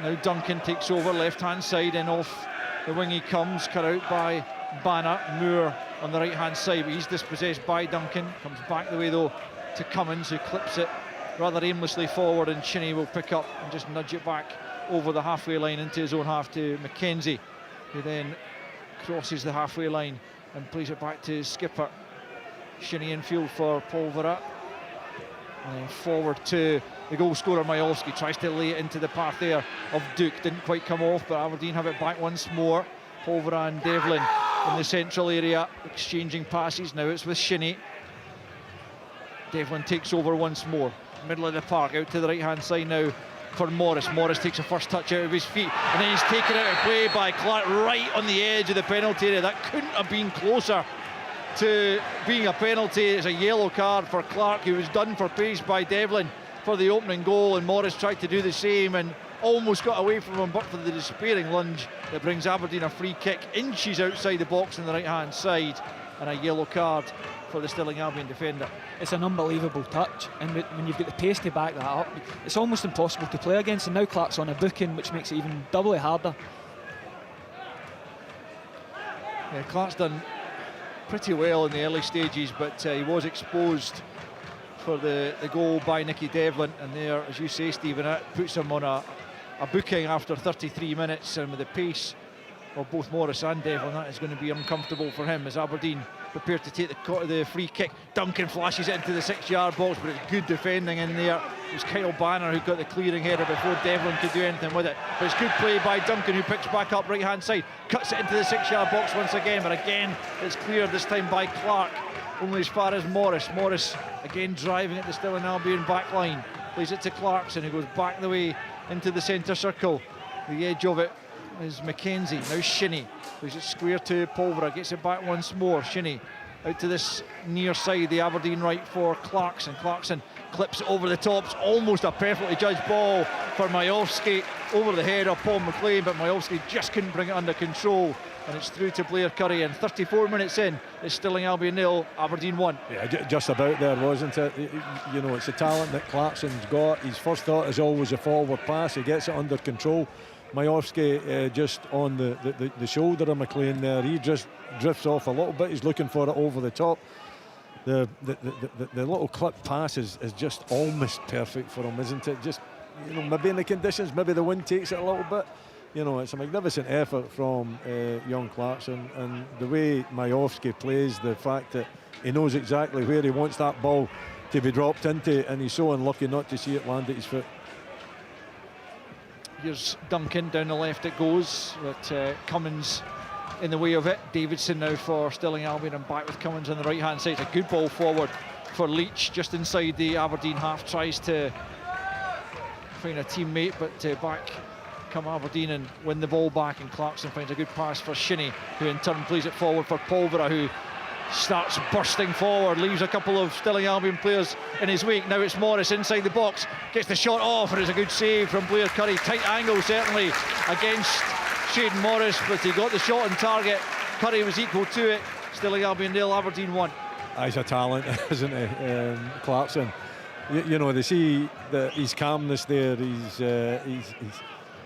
Now Duncan takes over left-hand side, and off the wing he comes, cut out by Banner. Moore on the right-hand side, but he's dispossessed by Duncan. Comes back the way though to Cummins, who clips it rather aimlessly forward, and Shinnie will pick up and just nudge it back over the halfway line into his own half to Mackenzie, who then crosses the halfway line and plays it back to his skipper. Shinnie in field for Polvera. And then forward to the goal scorer, Majowski. Tries to lay it into the path there of Duke. Didn't quite come off, but Aberdeen have it back once more. Polvora and Devlin in the central area, exchanging passes. Now it's with Shinnie. Devlin takes over once more. Middle of the park, out to the right-hand side now for Morris. Morris takes a first touch out of his feet, and then he's taken out of play by Clark right on the edge of the penalty area. That couldn't have been closer to being a penalty. It's a yellow card for Clark, who was done for pace by Devlin for the opening goal, and Morris tried to do the same and almost got away from him, but for the despairing lunge that brings Aberdeen a free kick inches outside the box on the right-hand side, and a yellow card for the Stirling Albion defender. It's an unbelievable touch, and when you've got the pace to back that up, it's almost impossible to play against, and now Clark's on a booking, which makes it even doubly harder. Yeah, Clark's done pretty well in the early stages, but he was exposed for the goal by Nicky Devlin, and there, as you say, Stephen, it puts him on a booking after 33 minutes, and with the pace of both Morris and Devlin, that is going to be uncomfortable for him as Aberdeen prepared to take the free kick. Duncan flashes it into the 6-yard box, but it's good defending in there. It was Kyle Banner who got the clearing header before Devlin could do anything with it, but it's good play by Duncan, who picks back up right-hand side, cuts it into the 6-yard box once again, but again it's cleared this time by Clark, only as far as Morris. Morris again driving at the Stirling Albion back line, plays it to Clarkson, who goes back the way into the centre circle. The edge of it is Mackenzie. Now Shinnie plays it square to Polvora, gets it back once more. Shinnie out to this near side, the Aberdeen right for Clarkson. Clarkson clips it over the tops, almost a perfectly judged ball for Majowski over the head of Paul McLean, but Majowski just couldn't bring it under control, and it's through to Blair Curry. And 34 minutes in, it's Stirling Albion 0, Aberdeen 1. Yeah, just about there, wasn't it? You know, it's the talent that Clarkson's got. His first thought is always a forward pass. He gets it under control. Majowski just on the shoulder of McLean there. He just drifts off a little bit. He's looking for it over the top. The little clip pass is just almost perfect for him, isn't it? Just, you know, maybe in the conditions, maybe the wind takes it a little bit. You know, it's a magnificent effort from young Clarkson, and the way Majowski plays, the fact that he knows exactly where he wants that ball to be dropped into, and he's so unlucky not to see it land at his foot. Here's Duncan, down the left it goes, but Cummins in the way of it. Davidson now for Stirling Albion, and back with Cummins on the right hand side. It's a good ball forward for Leach, just inside the Aberdeen half, tries to find a teammate, but back come Aberdeen and win the ball back, and Clarkson finds a good pass for Shinnie, who in turn plays it forward for Polvora, who starts bursting forward, leaves a couple of Stirling Albion players in his wake. Now it's Morris inside the box, gets the shot off, and it's a good save from Blair Curry. Tight angle certainly against Shayden Morris, but he got the shot on target. Curry was equal to it. Stirling Albion 0, Aberdeen 1. He's a talent, isn't he, Clarkson? You know, they see his calmness there, he's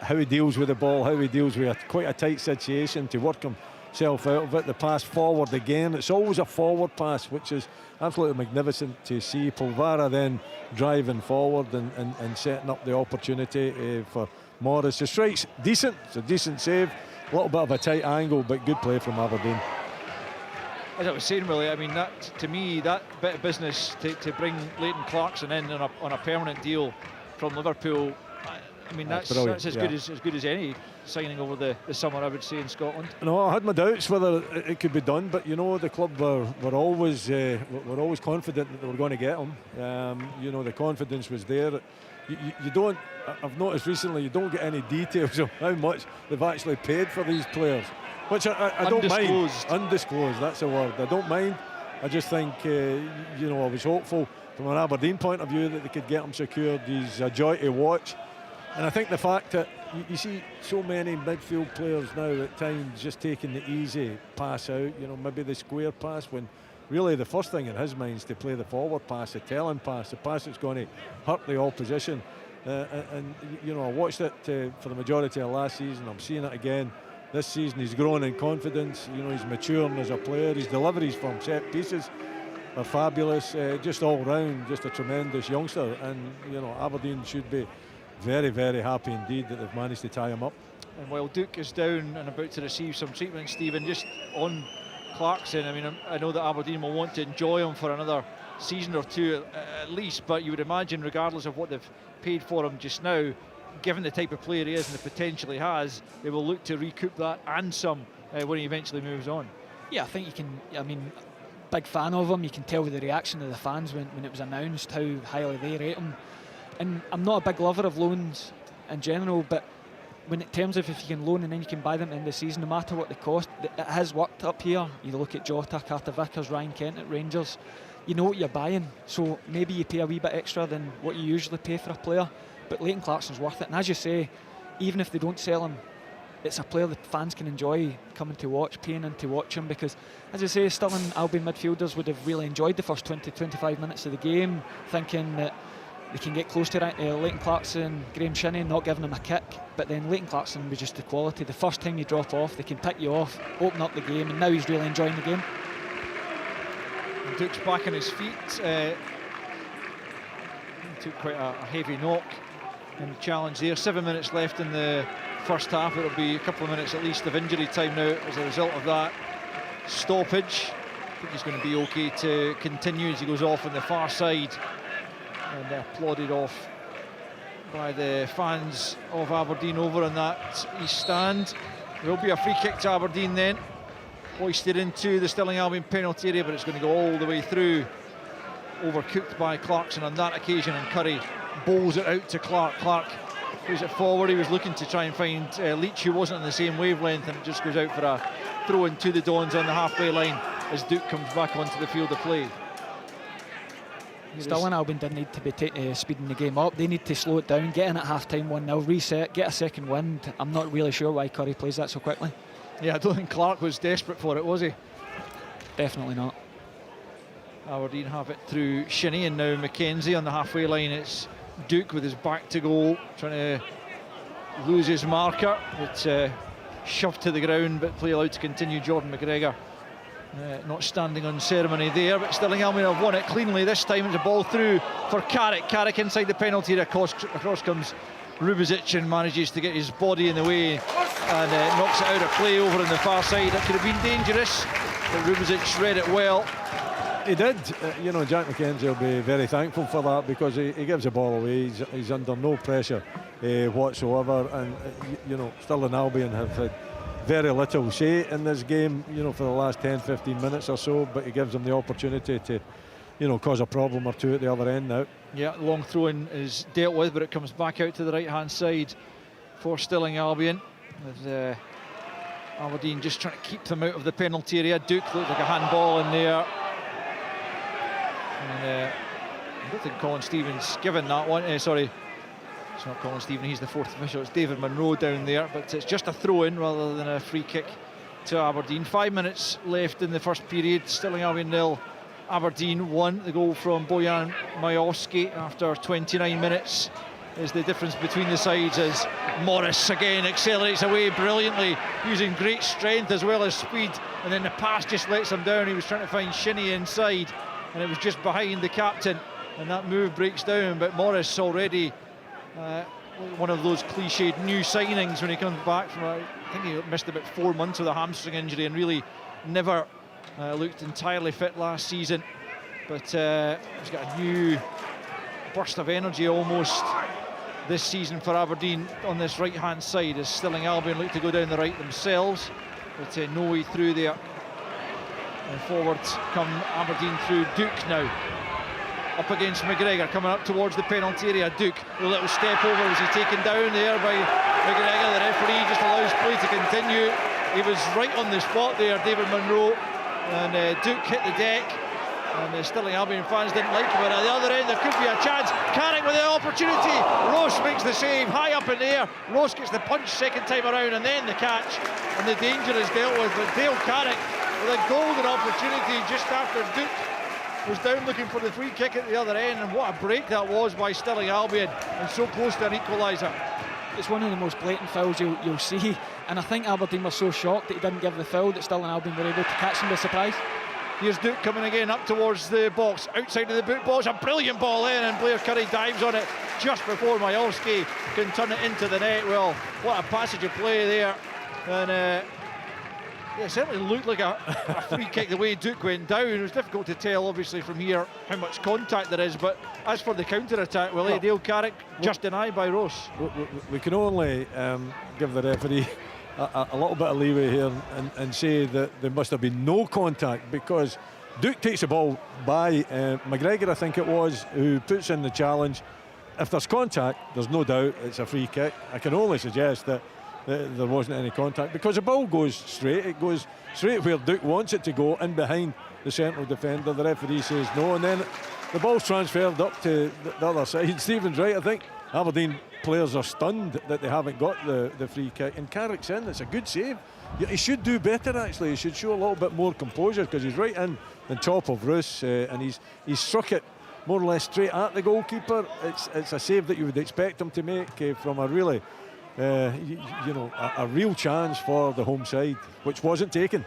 how he deals with the ball, how he deals with quite a tight situation to work himself out of it. The pass forward again, it's always a forward pass, which is absolutely magnificent to see. Polvara then driving forward and setting up the opportunity for Morris. The strike's decent, it's a decent save, a little bit of a tight angle, but good play from Aberdeen. As I was saying, Willie, I mean, that to me, that bit of business to bring Leighton Clarkson in on a permanent deal from Liverpool, I mean, that's as good as any signing over the summer, I would say, in Scotland. No, I had my doubts whether it could be done, but you know, the club were always confident that they were going to get him. You know, the confidence was there. You don't. I've noticed recently you don't get any details of how much they've actually paid for these players, which I don't mind. Undisclosed. That's the word. I don't mind. I just think you know, I was hopeful from an Aberdeen point of view that they could get him secured. He's a joy to watch. And I think the fact that you see so many midfield players now at times just taking the easy pass out, you know, maybe the square pass, when really the first thing in his mind is to play the forward pass, the telling pass, the pass that's going to hurt the opposition. And you know, I watched it for the majority of last season. I'm seeing it again this season. He's grown in confidence. You know, he's maturing as a player. His deliveries from set pieces are fabulous. Just all round, just a tremendous youngster. And you know, Aberdeen should be very, very happy indeed that they've managed to tie him up. And while Duke is down and about to receive some treatment, Stephen, just on Clarkson. I mean, I know that Aberdeen will want to enjoy him for another season or two at least, but you would imagine, regardless of what they've paid for him just now, given the type of player he is and the potential he has, they will look to recoup that and some when he eventually moves on. Yeah, I think you can. I mean, big fan of him. You can tell with the reaction of the fans when it was announced how highly they rate him. And I'm not a big lover of loans in general, but when in terms of if you can loan and then you can buy them in the season, no matter what the cost, it has worked up here. You look at Jota, Carter Vickers, Ryan Kent at Rangers. You know what you're buying, so maybe you pay a wee bit extra than what you usually pay for a player. But Leighton Clarkson's worth it, and as you say, even if they don't sell him, it's a player that fans can enjoy coming to watch, paying in to watch him, because, as I say, Stirling Albion midfielders would have really enjoyed the first 20-25 minutes of the game, thinking that they can get close to Leighton Clarkson, Graham Shinnie, not giving him a kick, but then Leighton Clarkson was just the quality. The first time you drop off, they can pick you off, open up the game, and now he's really enjoying the game. Duke's back on his feet. He took quite a heavy knock in the challenge there. 7 minutes left in the first half. It'll be a couple of minutes at least of injury time now as a result of that stoppage. I think he's going to be okay to continue as he goes off on the far side and applauded off by the fans of Aberdeen over on that east stand. There will be a free kick to Aberdeen then, hoisted into the Stirling Albion penalty area, but it's going to go all the way through, overcooked by Clarkson on that occasion, and Curry bowls it out to Clark. Clark moves it forward. He was looking to try and find Leach, who wasn't on the same wavelength, and it just goes out for a throw in to the Dons on the halfway line as Duke comes back onto the field of play. Stirling Albion didn't need to be speeding the game up. They need to slow it down, get in at half-time 1-0, reset, get a second wind. I'm not really sure why Curry plays that so quickly. Yeah, I don't think Clark was desperate for it, was he? Definitely not. Aberdeen have it through Shinnie, and now McKenzie on the halfway line. It's Duke with his back to goal, trying to lose his marker. It's shoved to the ground, but play allowed to continue. Jordan McGregor not standing on ceremony there, but Stirling Albion have won it cleanly this time. It's a ball through for Carrick. Carrick inside the penalty area. Across comes Rubizic and manages to get his body in the way and knocks it out of play over on the far side. That could have been dangerous, but Rubizic read it well. He did. You know, Jack McKenzie will be very thankful for that, because he gives the ball away. He's under no pressure whatsoever, and you know, Stirling Albion have had very little say in this game, you know, for the last 10-15 minutes or so, but he gives them the opportunity to, you know, cause a problem or two at the other end now. Yeah, long throw-in is dealt with, but it comes back out to the right-hand side for Stirling Albion. With Aberdeen just trying to keep them out of the penalty area. Duke looked like a handball in there. And I don't think Colin Stevens given that one. Sorry, it's not Colin Stevens, he's the fourth official. It's David Munro down there, but it's just a throw-in rather than a free kick to Aberdeen. 5 minutes left in the first period. Stirling Albion 0, Aberdeen 1. The goal from Bojan Majowski after 29 minutes is the difference between the sides, as Morris again accelerates away brilliantly, using great strength as well as speed, and then the pass just lets him down. He was trying to find Shinnie inside, and it was just behind the captain, and that move breaks down. But Morris already one of those cliched new signings when he comes back from, I think he missed about 4 months with a hamstring injury and really never looked entirely fit last season, but he's got a new burst of energy almost this season for Aberdeen on this right hand side, as Stirling Albion look to go down the right themselves, but no way through there. And forward come Aberdeen through Duke now. Up against McGregor, coming up towards the penalty area. Duke, a little step over. Was he taken down there by McGregor? The referee just allows play to continue. He was right on the spot there, David Munro. And Duke hit the deck. And the Stirling Albion fans didn't like him. But at the other end, there could be a chance. Carrick with the opportunity. Ross makes the save, high up in the air. Ross gets the punch second time around, and then the catch. And the danger is dealt with. But Dale Carrick with a golden opportunity just after Duke was down looking for the free kick at the other end, and what a break that was by Stirling Albion, and so close to an equaliser. It's one of the most blatant fouls you'll see, and I think Aberdeen were so shocked that he didn't give the foul that Stirling Albion were able to catch him by surprise. Here's Duke coming again up towards the box, outside of the boot box, a brilliant ball in, and Blair Curry dives on it just before Majowski can turn it into the net. Well, what a passage of play there, and Yeah, it certainly looked like a free kick the way Duke went down. It was difficult to tell, obviously, from here how much contact there is. But as for the counter-attack, well, Dale Carrick just denied by Ross. We can only give the referee a little bit of leeway here and say that there must have been no contact, because Duke takes the ball by McGregor, I think it was, who puts in the challenge. If there's contact, there's no doubt it's a free kick. I can only suggest that there wasn't any contact, because the ball goes straight. It goes straight where Duke wants it to go, in behind the central defender. The referee says no, and then the ball's transferred up to the other side. Stephen's right. I think Aberdeen players are stunned that they haven't got the free kick, and Carrick's in. It's a good save. He should do better, actually. He should show a little bit more composure, because he's right in the top of Roos, and he's struck it more or less straight at the goalkeeper. It's a save that you would expect him to make from a really a real chance for the home side, which wasn't taken.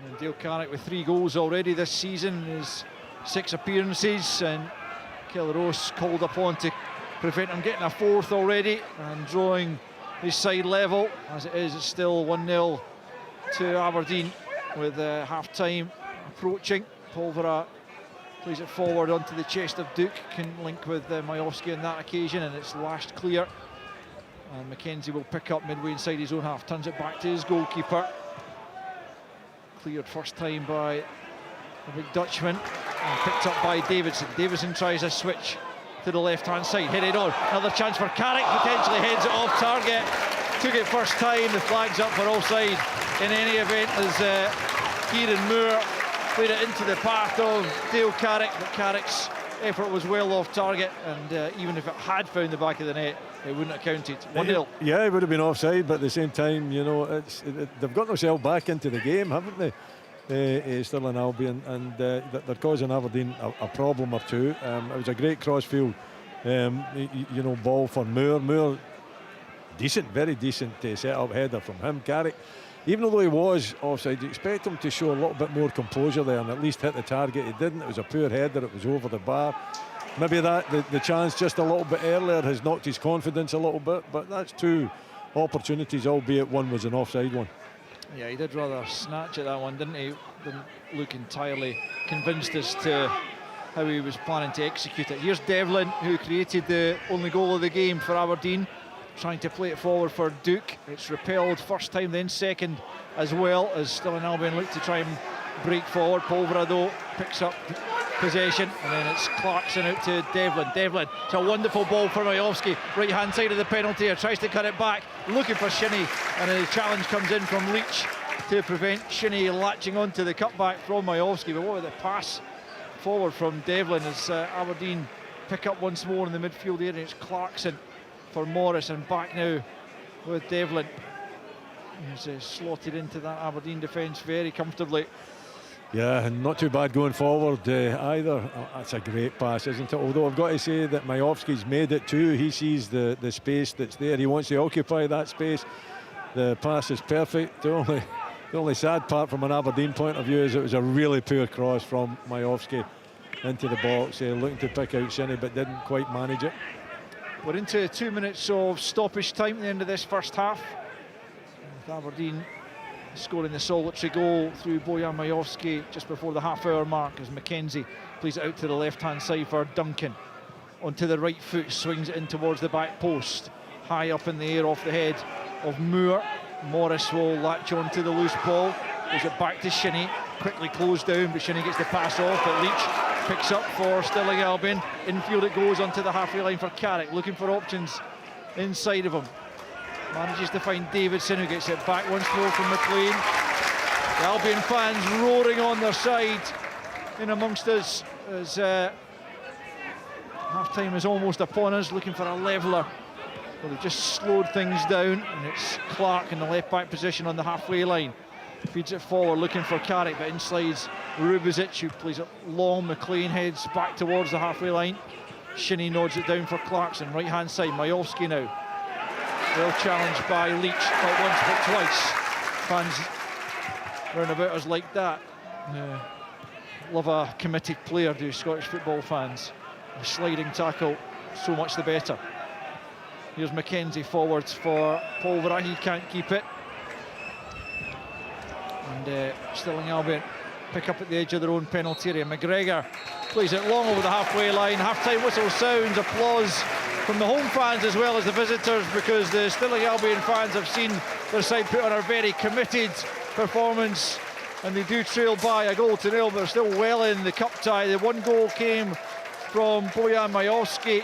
And Dale Carrick with 3 goals already this season, his 6 appearances, and Kelleros called upon to prevent him getting a 4th already and drawing his side level. As it is, it's still 1-0 to Aberdeen with half-time approaching. Polvera plays it forward onto the chest of Duke, can link with Majowski on that occasion, and it's lashed clear. And Mackenzie will pick up midway inside his own half, turns it back to his goalkeeper. Cleared first time by the big Dutchman, and picked up by Davidson. Davidson tries a switch to the left-hand side, headed on. Another chance for Carrick, potentially heads it off target. Took it first time, the flag's up for offside. In any event, as Kieran Moore played it into the path of Dale Carrick, but Carrick's effort was well off target, and even if it had found the back of the net, it wouldn't have counted. 1-0. Yeah, it would have been offside, but at the same time, they've got themselves back into the game, haven't they? Stirling Albion, and they're causing Aberdeen a problem or two. It was a great crossfield, ball for Moore. Moore, decent, very decent set-up header from him. Carrick, even though he was offside, you expect him to show a little bit more composure there and at least hit the target. He didn't. It was a poor header. It was over the bar. Maybe the chance just a little bit earlier has knocked his confidence a little bit, but that's 2 opportunities, albeit one was an offside one. Yeah, he did rather snatch at that one, didn't he? Didn't look entirely convinced as to how he was planning to execute it. Here's Devlin, who created the only goal of the game for Aberdeen, trying to play it forward for Duke. It's repelled first time, then second as well, as Stirling Albion look to try and break forward. Polvera, though, picks up possession, and then it's Clarkson out to Devlin. Devlin, it's a wonderful ball for Majowski, right hand side of the penalty area, tries to cut it back, looking for Shinnie, and the challenge comes in from Leach to prevent Shinnie latching onto the cutback from Majowski. But what about the pass forward from Devlin as Aberdeen pick up once more in the midfield area? It's Clarkson for Morris, and back now with Devlin. He's slotted into that Aberdeen defence very comfortably. Yeah, and not too bad going forward either. That's a great pass, isn't it? Although I've got to say that Majowski's made it too. He sees the space that's there. He wants to occupy that space. The pass is perfect. The only sad part from an Aberdeen point of view is it was a really poor cross from Majowski into the box, looking to pick out Shinnie, but didn't quite manage it. We're into 2 minutes of stoppage time at the end of this first half, with Aberdeen scoring the solitary goal through Bojan Majowski just before the half-hour mark, as Mackenzie plays it out to the left-hand side for Duncan. Onto the right foot, swings it in towards the back post, high up in the air off the head of Moore. Morris will latch on to the loose ball, goes it back to Shinnie, quickly closed down, but Shinnie gets the pass off, but Leach picks up for Stirling Albion. Infield it goes onto the halfway line for Carrick, looking for options inside of him. Manages to find Davidson, who gets it back once more from McLean. The Albion fans roaring on their side in amongst us as half-time is almost upon us, looking for a leveller. Well, they've just slowed things down, and it's Clark in the left-back position on the halfway line. Feeds it forward, looking for Carrick, but inslides Rubizic, who plays it long. McLean heads back towards the halfway line. Shinnie nods it down for Clarkson, right-hand side. Majowski now. Well challenged by Leach, not once but twice. Fans round about us like that. Love a committed player, do Scottish football fans. A sliding tackle, so much the better. Here's Mackenzie forwards for Polvera, he can't keep it. And and Stirling Albion pick up at the edge of their own penalty area. McGregor plays it long over the halfway line. Half-time whistle sounds, applause from the home fans as well as the visitors, because the Stirling Albion fans have seen their side put on a very committed performance, and they do trail by a 1-0, but they're still well in the cup tie. The one goal came from Bojan Majowski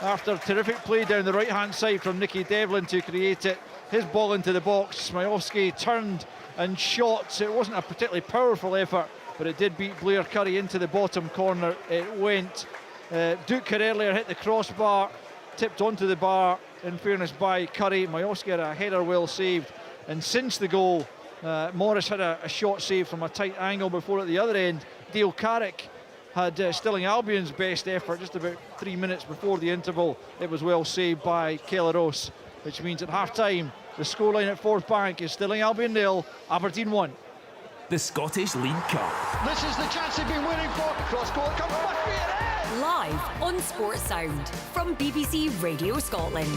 after terrific play down the right-hand side from Nicky Devlin to create it. His ball into the box, Majowski turned and shot. It wasn't a particularly powerful effort, but it did beat Blair Curry into the bottom corner. It went. Duke had earlier hit the crossbar, tipped onto the bar, in fairness, by Curry. Majowski had a header well saved, and since the goal, Morris had a shot saved from a tight angle before at the other end. Dale Carrick had Stirling Albion's best effort just about 3 minutes before the interval. It was well saved by Kelleros, which means at half-time, the scoreline at Forth Bank is Stirling Albion 0, Aberdeen 1. The Scottish League Cup. This is the chance they've been waiting for. Cross-court, come back. Live on Sports Sound from BBC Radio Scotland.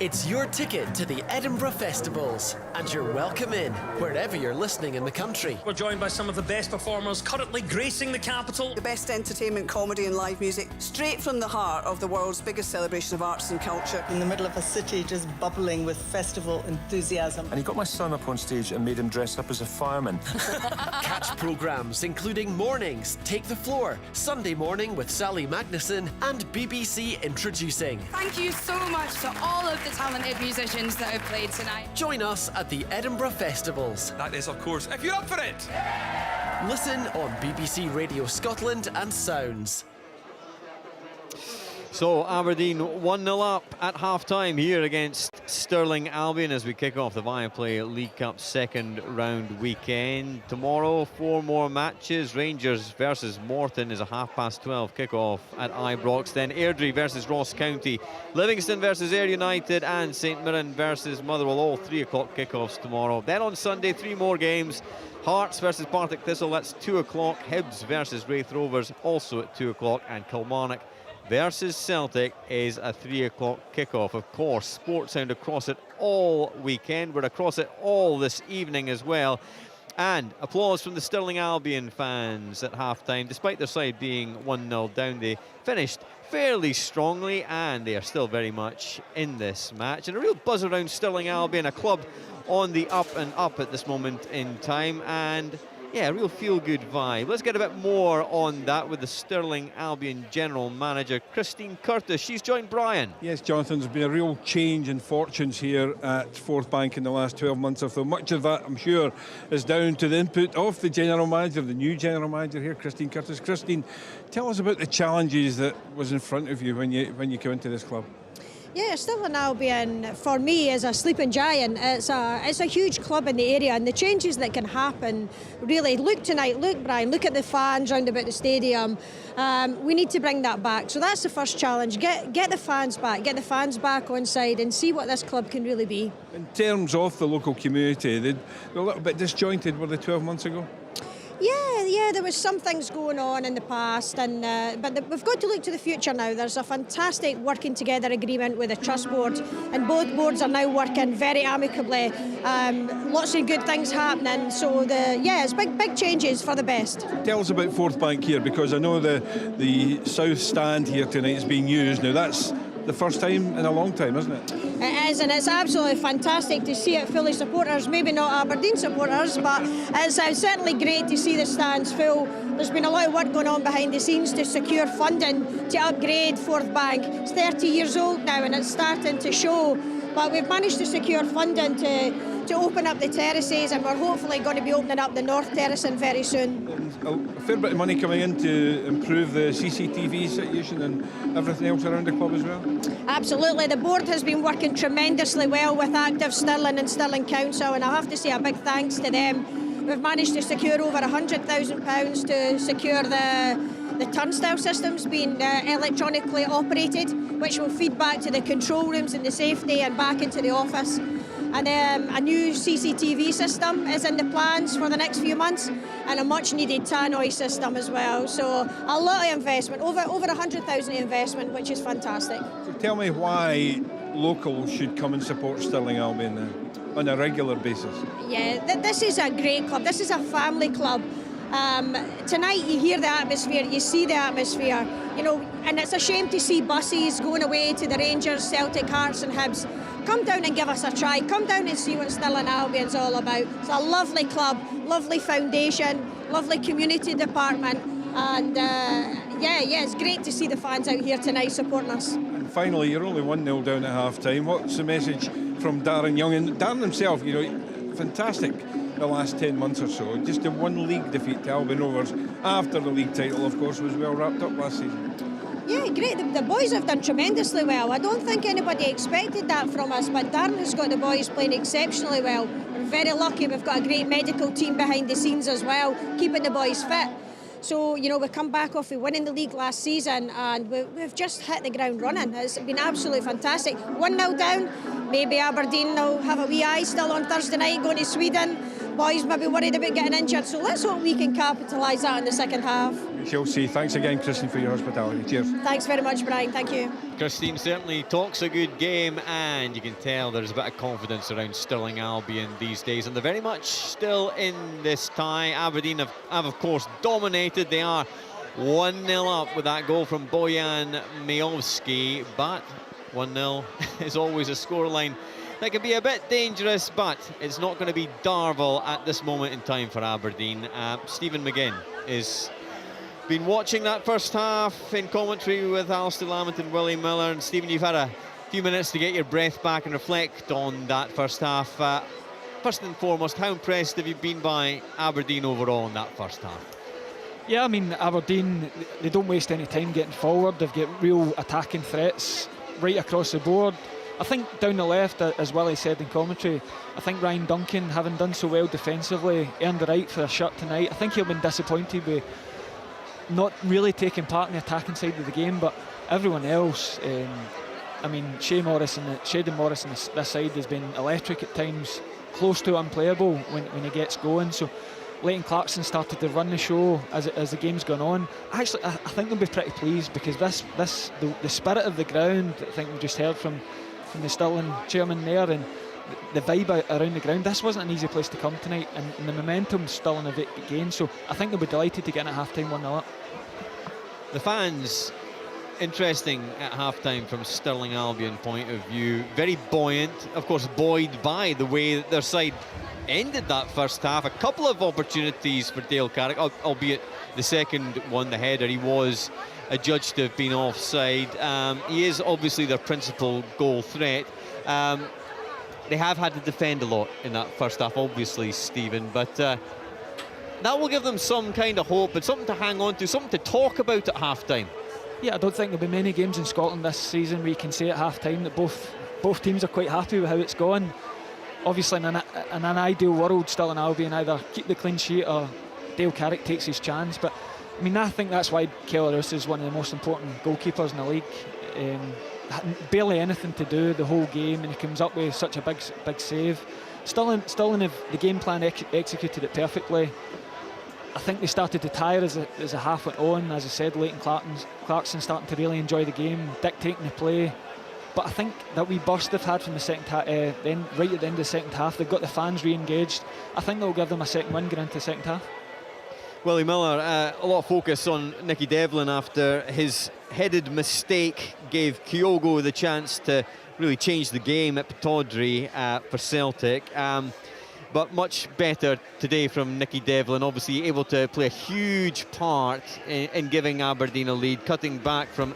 It's your ticket to the Edinburgh Festivals, and you're welcome in wherever you're listening in the country. We're joined by some of the best performers currently gracing the capital. The best entertainment, comedy and live music, straight from the heart of the world's biggest celebration of arts and culture. In the middle of a city just bubbling with festival enthusiasm. And he got my son up on stage and made him dress up as a fireman. Catch programmes including Mornings, Take the Floor, Sunday Morning with Sally Magnuson, and BBC Introducing. Thank you so much to all of the talented musicians that have played tonight. Join us at the Edinburgh Festivals. That is, of course, if you're up for it. Listen on BBC Radio Scotland and Sounds. So Aberdeen 1-0 up at half-time here against Stirling Albion as we kick off the Viaplay League Cup second round weekend. Tomorrow, 4 more matches. Rangers versus Morton is a 12:30 kick-off at Ibrox. Then Airdrie versus Ross County, Livingston versus Ayr United, and St Mirren versus Motherwell, all 3 o'clock kick-offs tomorrow. Then on Sunday, 3 more games. Hearts versus Partick Thistle, that's 2 o'clock. Hibs versus Wraith Rovers, also at 2 o'clock. And Kilmarnock versus Celtic is a 3 o'clock kickoff. Of course, Sports Sound across it all weekend. We're across it all this evening as well. And applause from the Stirling Albion fans at half-time. Despite their side being 1-0 down, they finished fairly strongly, and they are still very much in this match. And a real buzz around Stirling Albion, a club on the up and up at this moment in time. And yeah, a real feel-good vibe. Let's get a bit more on that with the Stirling Albion General Manager, Christine Curtis. She's joined Brian. Yes, Jonathan, there's been a real change in fortunes here at Forth Bank in the last 12 months or so. Much of that, I'm sure, is down to the input of the General Manager, the new General Manager here, Christine Curtis. Christine, tell us about the challenges that was in front of you when you came into this club. Yeah, Stirling Albion for me is a sleeping giant. It's a huge club in the area, and the changes that can happen really. Look tonight, look Brian, look at the fans round about the stadium. We need to bring that back. So that's the first challenge. Get the fans back on side and see what this club can really be. In terms of the local community, they're a little bit disjointed, were they 12 months ago? Yeah, there was some things going on in the past, but we've got to look to the future now. There's a fantastic working together agreement with the Trust Board, and both boards are now working very amicably. Lots of good things happening, so it's big changes for the best. Tell us about Forth Bank here, because I know the south stand here tonight is being used. Now that's the first time in a long time, isn't it? It is, and it's absolutely fantastic to see it fully. Supporters, maybe not Aberdeen supporters, but it's certainly great to see the stands full. There's been a lot of work going on behind the scenes to secure funding to upgrade Forth Bank. It's 30 years old now and it's starting to show, but we've managed to secure funding to open up the terraces, and we're hopefully going to be opening up the North Terracing very soon. A fair bit of money coming in to improve the CCTV situation and everything else around the club as well? Absolutely. The board has been working tremendously well with Active Stirling and Stirling Council, and I have to say a big thanks to them. We've managed to secure over £100,000 to secure the turnstile systems being electronically operated, which will feed back to the control rooms and the safety and back into the office. And a new CCTV system is in the plans for the next few months, and a much needed tannoy system as well. So a lot of investment, over 100,000 investment, which is fantastic. So tell me why locals should come and support Stirling Albion then. on a regular basis. Yeah, this is a great club. This is a family club. Tonight you hear the atmosphere, you see the atmosphere, you know, and it's a shame to see buses going away to the Rangers, Celtic, Hearts and Hibs. Come down and give us a try. Come down and see what Stirling Albion's all about. It's a lovely club, lovely foundation, lovely community department, and yeah, it's great to see the fans out here tonight supporting us. And finally, you're only 1-0 down at half-time. What's the message from Darren Young? And Darren himself, you know, fantastic the last 10 months or so. Just a one league defeat to Albion Rovers after the league title, of course, was well wrapped up last season. Yeah, great. The boys have done tremendously well. I don't think anybody expected that from us, but Darren has got the boys playing exceptionally well. We're very lucky. We've got a great medical team behind the scenes as well, keeping the boys fit. So, you know, we come back off winning the league last season and we've just hit the ground running. It's been absolutely fantastic. 1-0 down, maybe Aberdeen will have a wee eye still on Thursday night going to Sweden. Boys may be worried about getting injured, so let's hope we can capitalise that in the second half. We shall see. Thanks again, Christine, for your hospitality. Cheers. Thanks very much, Brian. Thank you. Christine certainly talks a good game, and you can tell there's a bit of confidence around Stirling Albion these days, and they're very much still in this tie. Aberdeen have of course dominated. They are 1-0 up with that goal from Bojan Majowski, but 1-0 is always a scoreline that can be a bit dangerous, but it's not going to be Darvel at this moment in time for Aberdeen. Stephen McGinn is been watching that first half in commentary with Alistair Lamont and Willie Miller. And Stephen, you've had a few minutes to get your breath back and reflect on that first half. First and foremost, how impressed have you been by Aberdeen overall in that first half? Yeah, I mean, Aberdeen, they don't waste any time getting forward. They've got real attacking threats right across the board. I think down the left, as Willie said in commentary, I think Ryan Duncan, having done so well defensively, earned the right for a shirt tonight. I think he'll be disappointed with not really taking part in the attacking side of the game, but everyone else, I mean, Shayden Morris on this side has been electric at times, close to unplayable when he gets going. So Leighton Clarkson started to run the show as the game's gone on. Actually, I think they'll be pretty pleased, because the spirit of the ground, I think we just heard from the Stirling chairman there, and the vibe around the ground, this wasn't an easy place to come tonight, and the momentum Stirling have gained, so I think they'll be delighted to get in at half-time 1-0 up. The fans, interesting at half-time from Stirling Albion point of view, very buoyant, of course buoyed by the way that their side ended that first half. A couple of opportunities for Dale Carrick, albeit the second one, the header, he was adjudged to have been offside. He is obviously their principal goal threat. They have had to defend a lot in that first half, obviously, Stephen, but that will give them some kind of hope and something to hang on to, something to talk about at half-time. Yeah, I don't think there'll be many games in Scotland this season where you can say at half-time that both teams are quite happy with how it's gone. Obviously, in an ideal world, Stirling Albion either keep the clean sheet or Dale Carrick takes his chance, but I mean, I think that's why Kelleruss is one of the most important goalkeepers in the league. Barely anything to do the whole game, and he comes up with such a big save. Stirling have the game plan executed it perfectly. I think they started to tire as the half went on. As I said, Leighton Clarkson starting to really enjoy the game, dictating the play. But I think that wee burst they've had from the second half, then right at the end of the second half, they've got the fans re-engaged. I think they'll give them a second win going into the second half. Willie Miller, a lot of focus on Nicky Devlin after his headed mistake gave Kyogo the chance to really change the game at Pittodrie for Celtic. But much better today from Nicky Devlin, obviously able to play a huge part in giving Aberdeen a lead, cutting back from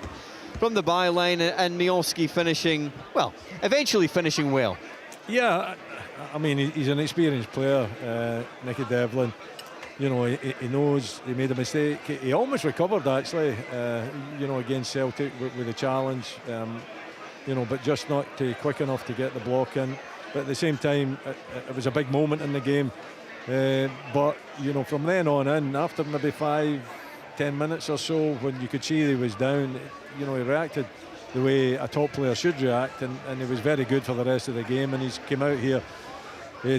the byline, and Majowski finishing, well, eventually finishing well. Yeah, I mean, he's an experienced player, Nicky Devlin. You know, he knows he made a mistake. He almost recovered, actually, you know, against Celtic with a challenge, you know, but just not quick enough to get the block in. But at the same time, it was a big moment in the game. But, you know, from then on in, after maybe 5-10 minutes or so, when you could see he was down, you know, he reacted the way a top player should react, and he was very good for the rest of the game, and he's came out here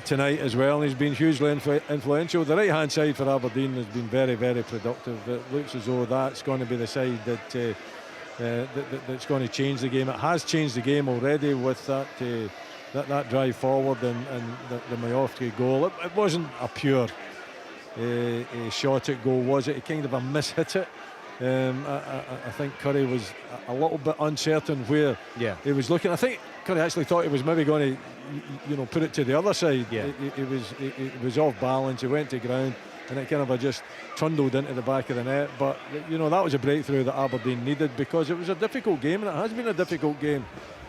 tonight as well, and he's been hugely influential. The right hand side for Aberdeen has been very, very productive. It looks as though that's going to be the side that's going to change the game. It has changed the game already with that that drive forward and the Majowski goal. It wasn't a pure shot at goal, was it? He kind of a mishit it. I think Curry was a little bit uncertain where he was looking. I think Curry actually thought he was maybe going to, put it to the other side. It was off balance. He went to ground, and it kind of just trundled into the back of the net. But that was a breakthrough that Aberdeen needed, because it was a difficult game, and it has been a difficult game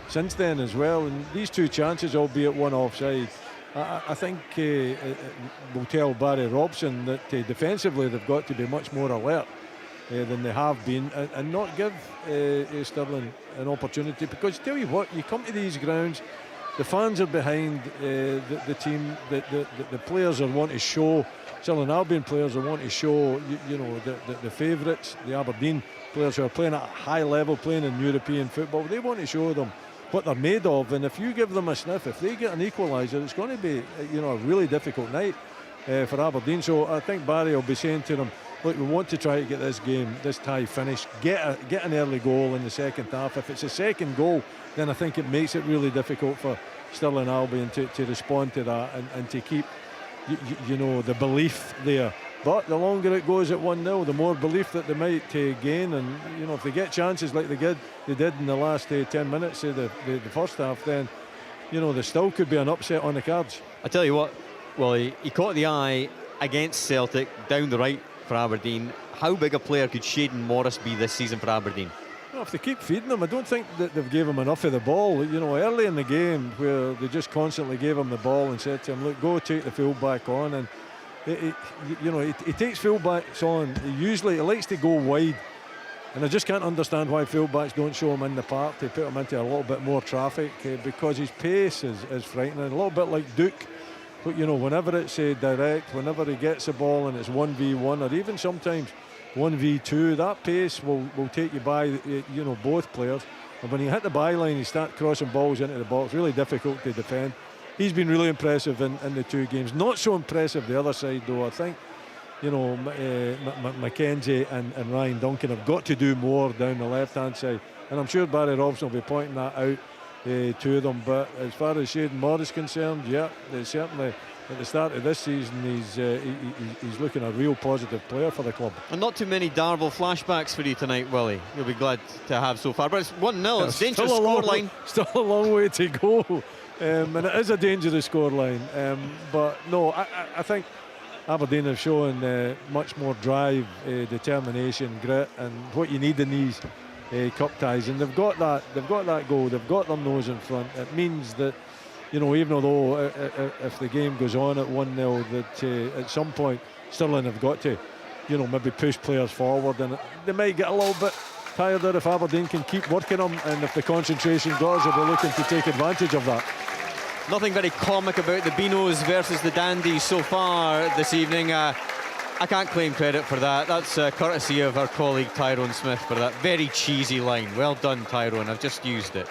since then as well. And these two chances, albeit one offside, I think will tell Barry Robson that defensively they've got to be much more alert than they have been, and not give Stirling an opportunity. Because tell you what, you come to these grounds, the fans are behind the team, the players are wanting to show, Stirling Albion players are wanting to show the favourites, the Aberdeen players who are playing at a high level, playing in European football, they want to show them what they're made of. And if you give them a sniff, if they get an equaliser, it's going to be a really difficult night for Aberdeen. So I think Barry will be saying to them, look, we want to try to get this game, this tie finished, get an early goal in the second half. If it's a second goal, then I think it makes it really difficult for Stirling Albion to respond to that and to keep the belief there. But the longer it goes at 1-0, the more belief that they might gain. And if they get chances like they did in the last 10 minutes of the first half, then there still could be an upset on the cards. I tell you what, well, he caught the eye against Celtic down the right for Aberdeen. How big a player could Shayden Morris be this season for Aberdeen? Well, if they keep feeding him, I don't think that they've gave him enough of the ball. Early in the game, where they just constantly gave him the ball and said to him, look, go take the full-back on. And he takes full-backs on. He likes to go wide. And I just can't understand why full-backs don't show him in the park to put him into a little bit more traffic, because his pace is frightening. A little bit like Duke. But whenever it's direct, whenever he gets the ball and it's 1v1 or even sometimes 1v2, that pace will take you by both players. And when you hit the byline, you start crossing balls into the box, really difficult to defend. He's been really impressive in the two games. Not so impressive the other side, though. I think Mackenzie and Ryan Duncan have got to do more down the left hand side, and I'm sure Barry Robson will be pointing that out to them. But as far as Shayden Morris is concerned, certainly at the start of this season he's looking a real positive player for the club. And not too many Darvel flashbacks for you tonight, Willie. You'll be glad to have so far. But it's 1-0, it's a dangerous scoreline. Still a long way to go. And it is a dangerous scoreline. But no, I think Aberdeen have shown much more drive, determination, grit, and what you need in these cup ties. And they've got that goal. They've got their nose in front. It means that even although if the game goes on at 1-0, that at some point Stirling have got to maybe push players forward, and they might get a little bit tired if Aberdeen can keep working them, and if the concentration goes, they'll be looking to take advantage of that. Nothing very comic about the Beanos versus the Dandies so far this evening. I can't claim credit for that. That's courtesy of our colleague Tyrone Smith for that very cheesy line. Well done, Tyrone. I've just used it.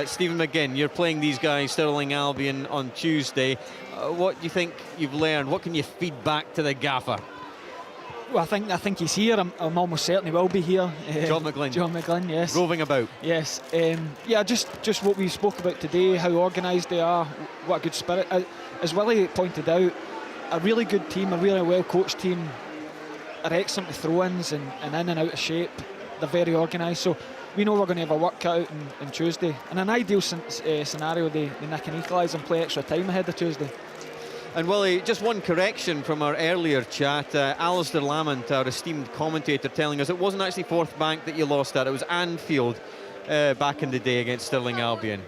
Stephen McGinn, you're playing these guys, Stirling Albion, on Tuesday. What do you think you've learned? What can you feed back to the gaffer? Well, I think he's here. I'm almost certain he will be here. John McGlynn. John McGlynn, yes. Roving about. Yes. Just what we spoke about today, how organised they are, what a good spirit. As Willie pointed out, a really good team, a really well-coached team, are excellent with throw-ins and in and out of shape. They're very organised. So we know we're going to have a work cut out on Tuesday. In an ideal scenario, they nick an equalise and play extra time ahead of Tuesday. And Willie, just one correction from our earlier chat. Alistair Lamont, our esteemed commentator, telling us it wasn't actually Forth Bank that you lost at, it was Anfield back in the day against Stirling Albion.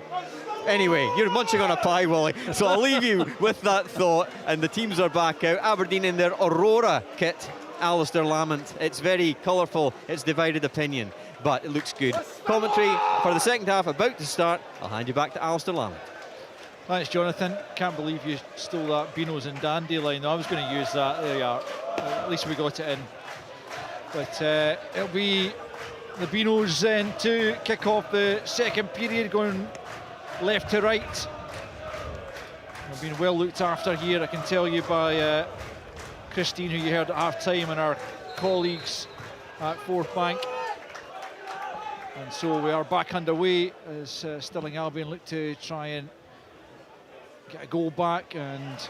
Anyway, you're munching on a pie, Willie, so I'll leave you with that thought. And the teams are back out. Aberdeen in their Aurora kit. Alistair Lamont, it's very colourful, it's divided opinion, but it looks good. Commentary for the second half about to start. I'll hand you back to Alistair Lamont. Thanks, Jonathan. Can't believe you stole that Beanos and Dandy line. I was going to use that. There you are. At least we got it in. But it'll be the Beanos then to kick off the second period, going left to right. We've been well looked after here, I can tell you, by Christine, who you heard at half-time, and our colleagues at Forth Bank. And so we are back underway as Stirling Albion look to try and get a goal back and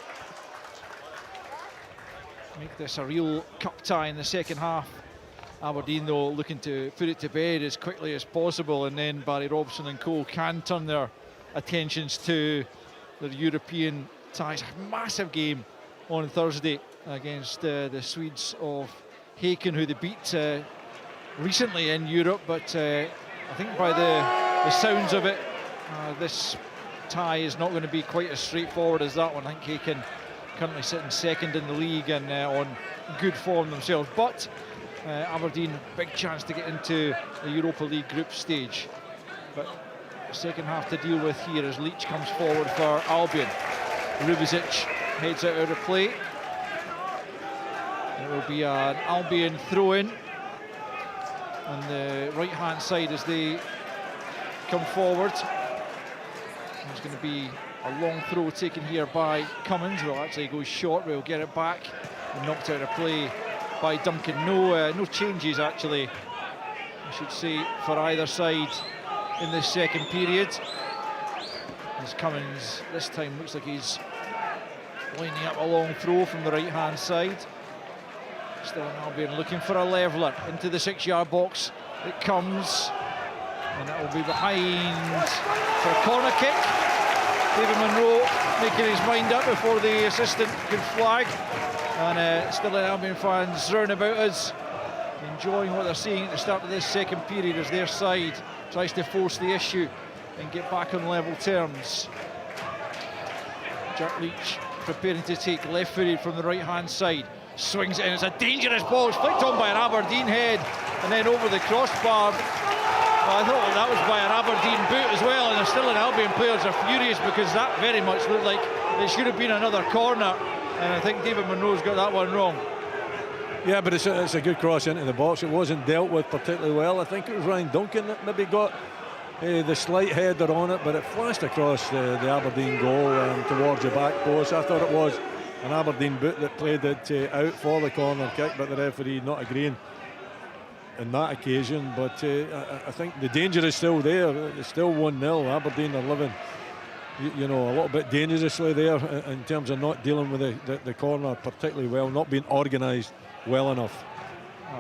make this a real cup tie in the second half. Aberdeen, though, looking to put it to bed as quickly as possible, and then Barry Robson and co can turn their attentions to their European ties. A massive game on Thursday against the Swedes of Häcken, who they beat recently in Europe, but I think by the sounds of it, this tie is not going to be quite as straightforward as that one. I think Häcken currently sitting second in the league and on good form themselves, but Aberdeen, big chance to get into the Europa League group stage. But the second half to deal with here as Leach comes forward for Albion. Rubišić heads out of play. It will be an Albion throw-in on the right-hand side as they come forward. There's going to be a long throw taken here by Cummins. Will actually go short, we'll get it back. And knocked out of play by Duncan. No changes, actually, I should say, for either side in this second period. As Cummins this time looks like he's lining up a long throw from the right-hand side. Still an Albion looking for a leveller into the 6-yard box. It comes, and that will be behind for a corner kick. David Munro making his mind up before the assistant could flag. And still Albion fans round about us, enjoying what they're seeing at the start of this second period as their side tries to force the issue and get back on level terms. Jack Leach preparing to take left-footed from the right-hand side. Swings it in, it's a dangerous ball. It's flicked on by an Aberdeen head and then over the crossbar. Well, I thought that was by an Aberdeen boot as well, and the Stirling Albion players are furious because that very much looked like it should have been another corner, and I think David Munro's got that one wrong. Yeah, but it's a good cross into the box. It wasn't dealt with particularly well. I think it was Ryan Duncan that maybe got the slight header on it, but it flashed across the Aberdeen goal towards the back post. I thought it was an Aberdeen boot that played it out for the corner kick, but the referee not agreeing on that occasion. But I think the danger is still there. It's still 1-0. Aberdeen are living, you know, a little bit dangerously there in terms of not dealing with the corner particularly well, not being organised well enough.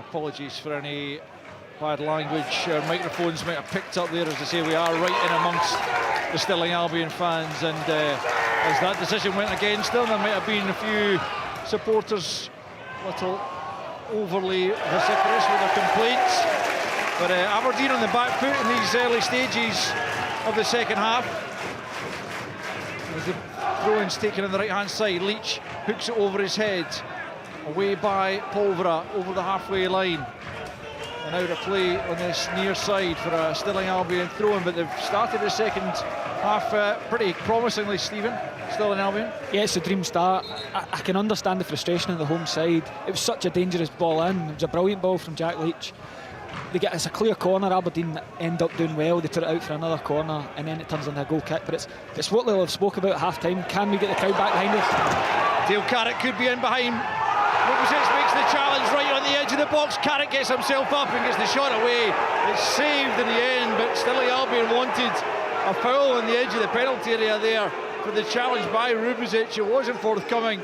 Apologies for any bad language our microphones might have picked up there. As I say, we are right in amongst the Stirling Albion fans, and as that decision went against them, there might have been a few supporters a little overly vociferous with their complaints. But Aberdeen on the back foot in these early stages of the second half. As the throw-in's taken on the right-hand side, Leach hooks it over his head, away by Polvera over the halfway line. And out of play on this near side for a Stirling Albion throw-in, but they've started the second half pretty promisingly, Stephen. Stirling Albion. Yeah, it's a dream start. I can understand the frustration on the home side. It was such a dangerous ball in. It was a brilliant ball from Jack Leach. It's a clear corner. Aberdeen end up doing well. They put it out for another corner, and then it turns into a goal kick. But it's what they'll have spoke about at half-time. Can we get the crowd back behind us? Dale Carrick could be in behind. Rubišić makes the challenge right on the edge of the box. Carrick gets himself up and gets the shot away. It's saved in the end, but Stirling Albion wanted a foul on the edge of the penalty area there for the challenge by Rubišić. It wasn't forthcoming,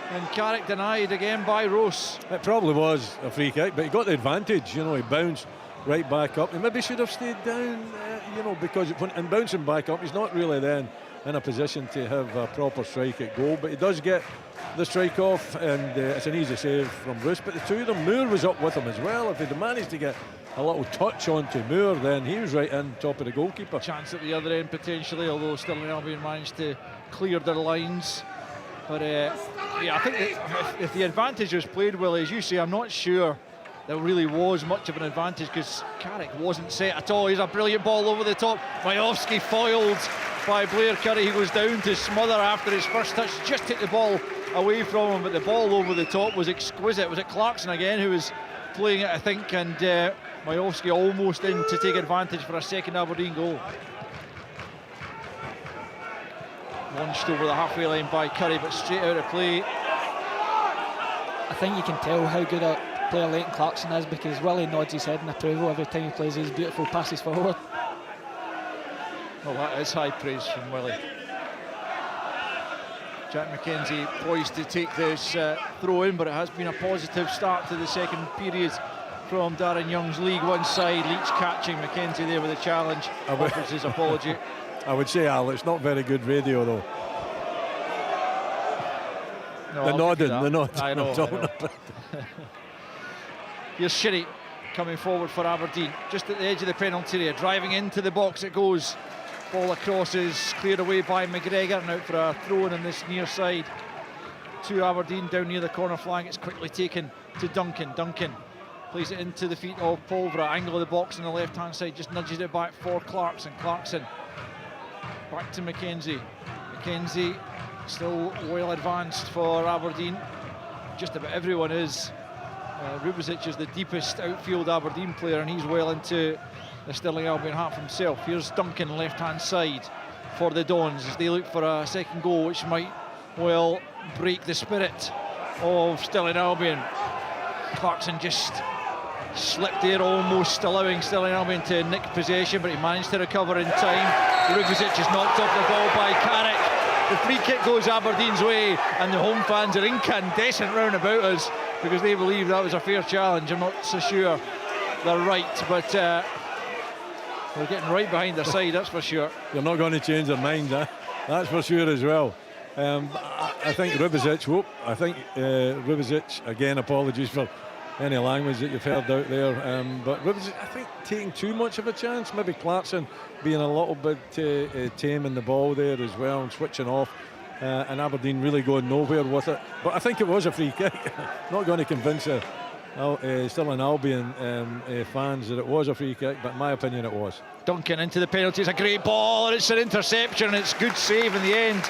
and Carrick denied again by Rose. It probably was a free kick, but he got the advantage. You know, he bounced right back up. He maybe should have stayed down, you know, because in bouncing back up, he's not really then in a position to have a proper strike at goal, but he does get the strike off, and it's an easy save from Roos. But the two of them, Moore was up with him as well. If he'd managed to get a little touch onto Moore, then he was right in top of the goalkeeper. Chance at the other end potentially, although Stirling Albion managed to clear their lines. But yeah, I think that if the advantage was played well, as you say, I'm not sure there really was much of an advantage because Carrick wasn't set at all. Here's a brilliant ball over the top. Majowski foiled by Blair Curry. He goes down to smother after his first touch, just took the ball away from him, but the ball over the top was exquisite. Was it Clarkson again who was playing it, I think, and Majowski almost in to take advantage for a second Aberdeen goal. Launched over the halfway line by Curry, but straight out of play. I think you can tell how good a player Leighton Clarkson is because Willie nods his head in approval every time he plays these beautiful passes forward. Well, that is high praise from Willie. Jack McKenzie poised to take this throw in, but it has been a positive start to the second period from Darren Young's League One side. Leach catching McKenzie there with a challenge. Offers his apology. I would say, Al, it's not very good radio though. No, the nodding. I know. Here's Shirry coming forward for Aberdeen, just at the edge of the penalty area, driving into the box it goes. Ball across is cleared away by McGregor, and out for a throw-in on this near side to Aberdeen down near the corner flag. It's quickly taken to Duncan. Duncan plays it into the feet of Polvra, angle of the box on the left-hand side, just nudges it back for Clarkson. Clarkson back to McKenzie. McKenzie still well advanced for Aberdeen. Just about everyone is. Rubezic is the deepest outfield Aberdeen player, and he's well into the Stirling Albion half himself. Here's Duncan, left-hand side for the Dons as they look for a second goal, which might well break the spirit of Stirling Albion. Clarkson just slipped there, almost allowing Stirling Albion to nick possession, but he managed to recover in time. Rubezic is knocked off the ball by Carrick. The free kick goes Aberdeen's way, and the home fans are incandescent round about us because they believe that was a fair challenge. I'm not so sure they're right, but we're getting right behind their side, that's for sure. You're not going to change their mind, that's for sure as well. I think Rubezic, Rubezic, again, apologies for any language that you've heard out there, but Rubezic, I think, taking too much of a chance. Maybe Clarkson being a little bit tame in the ball there as well and switching off, and Aberdeen really going nowhere with it. But I think it was a free kick. Not going to convince Stirling Albion fans that it was a free kick, but in my opinion it was. Duncan into the penalty, it's a great ball, and it's an interception, and it's good save in the end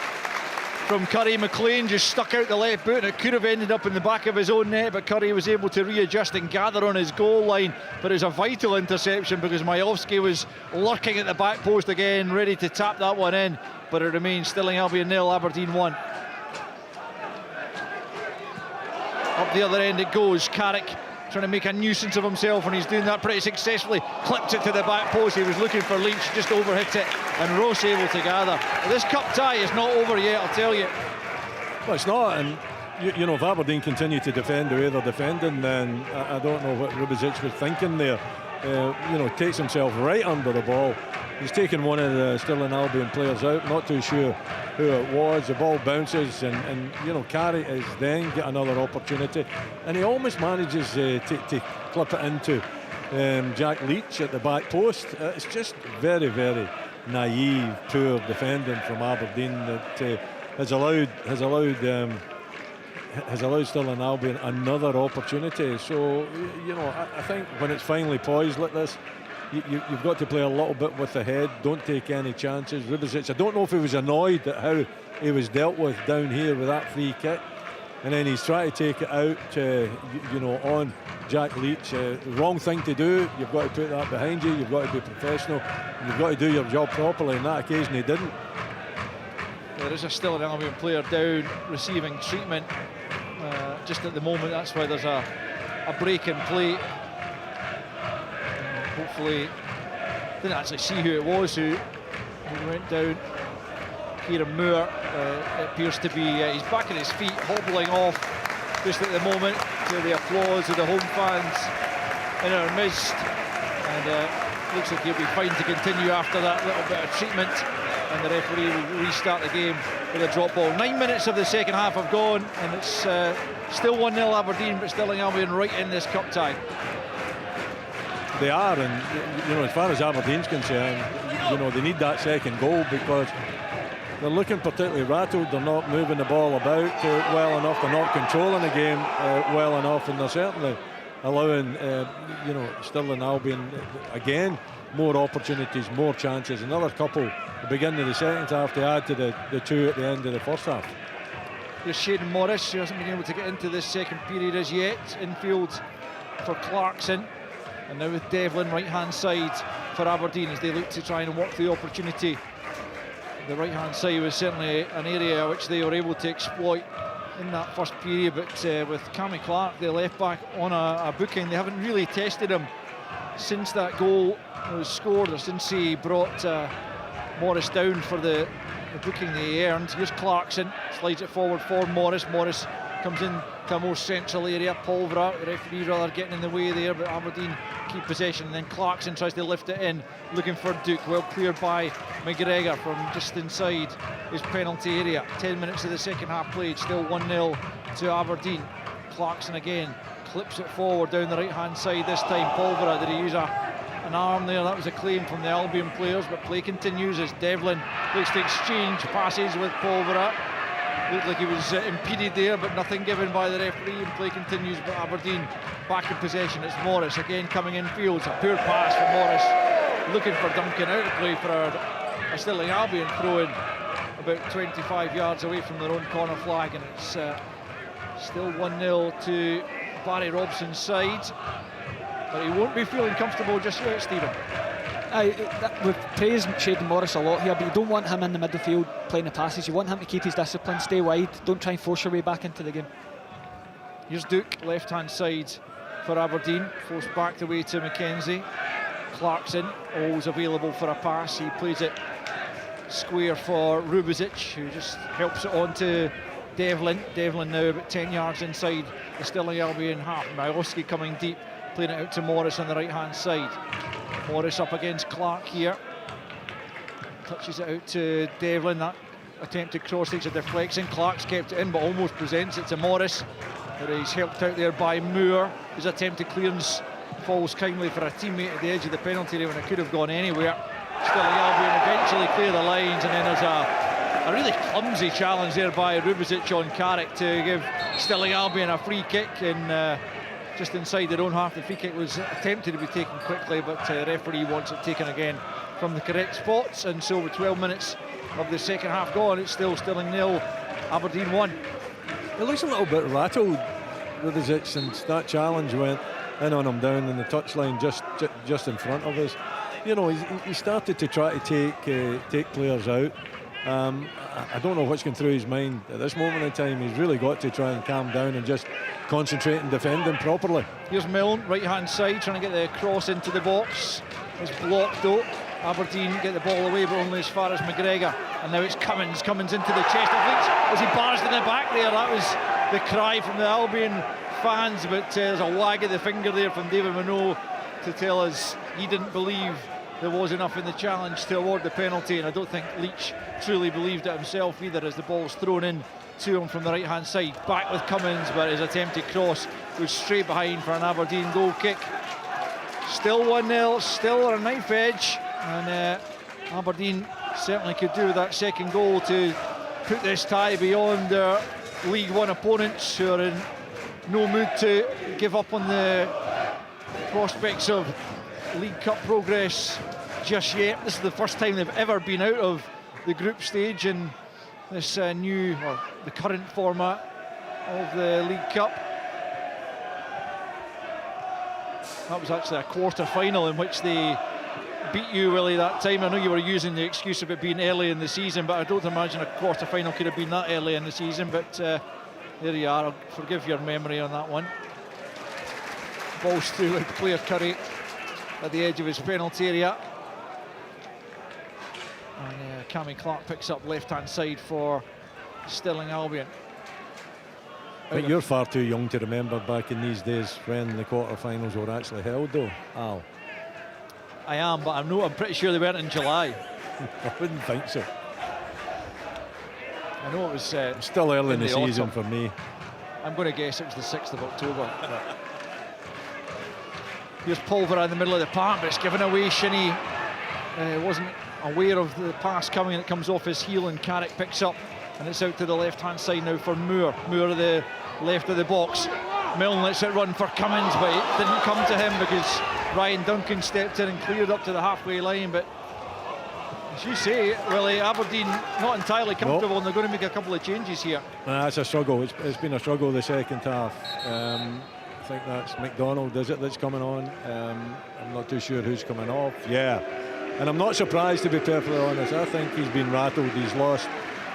from Curry. McLean just stuck out the left boot, and it could have ended up in the back of his own net, but Curry was able to readjust and gather on his goal line. But it was a vital interception because Majowski was lurking at the back post again, ready to tap that one in, but it remains Stirling Albion 0, Aberdeen 1. Up the other end it goes. Carrick trying to make a nuisance of himself, and he's doing that pretty successfully. Clipped it to the back post. He was looking for Leach, just overhit it, and Ross able to gather. But this cup tie is not over yet, I'll tell you. Well, it's not, and you know, if Aberdeen continue to defend the way they're defending, then I don't know what Rubezic was thinking there. Takes himself right under the ball. He's taken one of the Stirling Albion players out, not too sure who it was. The ball bounces, and Carey is then get another opportunity, and he almost manages to clip it into Jack Leach at the back post. It's just very, very naive, poor defending from Aberdeen that has allowed Stirling Albion another opportunity. So I think when it's finally poised like this, you've got to play a little bit with the head. Don't take any chances. Rubezic, I don't know if he was annoyed at how he was dealt with down here with that free kick, and then he's trying to take it out on Jack Leach. Wrong thing to do. You've got to put that behind you. You've got to be professional, and you've got to do your job properly. On that occasion he didn't. There is still an Albion player down receiving treatment just at the moment. That's why there's a break in play. Hopefully, didn't actually see who it was who went down. Kieran Moore, it appears to be, he's back on his feet, hobbling off just at the moment to the applause of the home fans in our midst, and looks like he'll be fine to continue after that little bit of treatment, and the referee will restart the game with a drop ball. 9 minutes of the second half have gone, and it's still 1-0 Aberdeen, but Stirling Albion right in this cup tie. They are, and as far as Aberdeen's concerned, they need that second goal because they're looking particularly rattled. They're not moving the ball about well enough. They're not controlling the game well enough, and they're certainly allowing Stirling Albion again more opportunities, more chances. Another couple at the beginning of the second half to add to the two at the end of the first half. There's Shaden Morris, who hasn't been able to get into this second period as yet. Infield for Clarkson. And now with Devlin right-hand side for Aberdeen as they look to try and work the opportunity. The right-hand side was certainly an area which they were able to exploit in that first period, but with Cammy Clark, the left-back, on a booking, they haven't really tested him since that goal was scored, or since he brought Morris down for the the booking they earned. Here's Clarkson, slides it forward for Morris. Morris comes in to a more central area. Polvera, the referee rather getting in the way there, but Aberdeen keep possession. And then Clarkson tries to lift it in, looking for Duke. Well cleared by McGregor from just inside his penalty area. 10 minutes of the second half played, still 1-0 to Aberdeen. Clarkson again clips it forward down the right hand side this time. Polvera, did he use an arm there? That was a claim from the Albion players, but play continues as Devlin looks to exchange passes with Polvera. Looked like he was impeded there, but nothing given by the referee, and play continues. But Aberdeen back in possession. It's Morris again coming in fields. A poor pass for Morris, looking for Duncan, out of play for a Stirling Albion throw-in about 25 yards away from their own corner flag, and it's still 1-0 to Barry Robson's side. But he won't be feeling comfortable just yet, Stephen. We've praised Shayden Morris a lot here, but you don't want him in the midfield playing the passes. You want him to keep his discipline, stay wide, don't try and force your way back into the game. Here's Duke, left hand side for Aberdeen, forced back the way to McKenzie. Clarkson, always available for a pass. He plays it square for Rubizic, who just helps it on to Devlin. Devlin now about 10 yards inside the Stirling Albion half. Majowski coming deep, playing it out to Morris on the right hand side. Morris up against Clark here, touches it out to Devlin. That attempted cross takes a deflection. Clark's kept it in but almost presents it to Morris, but he's helped out there by Moore. His attempted clearance falls kindly for a teammate at the edge of the penalty area when it could have gone anywhere. Stirling Albion eventually clear the lines, and then there's a really clumsy challenge there by Rubizic on Carrick to give Stirling Albion a free kick, and just inside their own half. The free kick was attempted to be taken quickly, but the referee wants it taken again from the correct spots. And so with 12 minutes of the second half gone, it's still Stirling 0, Aberdeen 1. It looks a little bit rattled, Rubizic, since that challenge went in on him down in the touchline just in front of us. You know, he started to try to take players out. I don't know what's going through his mind at this moment in time. He's really got to try and calm down and just concentrate and defend him properly. Here's Milne, right hand side, trying to get the cross into the box. It's blocked though. Aberdeen get the ball away, but only as far as McGregor. And now it's Cummins into the chest of Leach as he barged in the back there. That was the cry from the Albion fans, but there's a wag of the finger there from David Monroe to tell us he didn't believe there was enough in the challenge to award the penalty, and I don't think Leach truly believed it himself either, as the ball's thrown in to him from the right hand side. Back with Cummins, but his attempted cross goes straight behind for an Aberdeen goal kick. Still 1-0, still on a knife edge, and Aberdeen certainly could do with that second goal to put this tie beyond their League One opponents, who are in no mood to give up on the prospects of League Cup progress just yet. This is the first time they've ever been out of the group stage in this the current format of the League Cup. That was actually a quarter-final in which they beat you, Willie, that time. I know you were using the excuse of it being early in the season, but I don't imagine a quarter-final could have been that early in the season. But there you are. I'll forgive your memory on that one. Ball's through with player Curry at the edge of his penalty area. And Cammy Clark picks up left-hand side for Stirling Albion. But you're far too young to remember back in these days when the quarter-finals were actually held, though, Al. I am, but I'm pretty sure they weren't in July. I wouldn't think so. I know it was still early in the season for me. I'm going to guess it was the 6th of October. Here's Polvera in the middle of the park, but it's given away. Shinnie wasn't aware of the pass coming, and it comes off his heel, and Carrick picks up, and it's out to the left-hand side now for Moore. Moore at the left of the box. Milne lets it run for Cummins, but it didn't come to him because Ryan Duncan stepped in and cleared up to the halfway line. But as you say, Willie, Aberdeen not entirely comfortable, and they're going to make a couple of changes here. It's a struggle. It's been a struggle the second half. I think that's McDonald, is it, that's coming on? I'm not too sure who's coming off. Yeah, and I'm not surprised, to be perfectly honest. I think he's been rattled. He's lost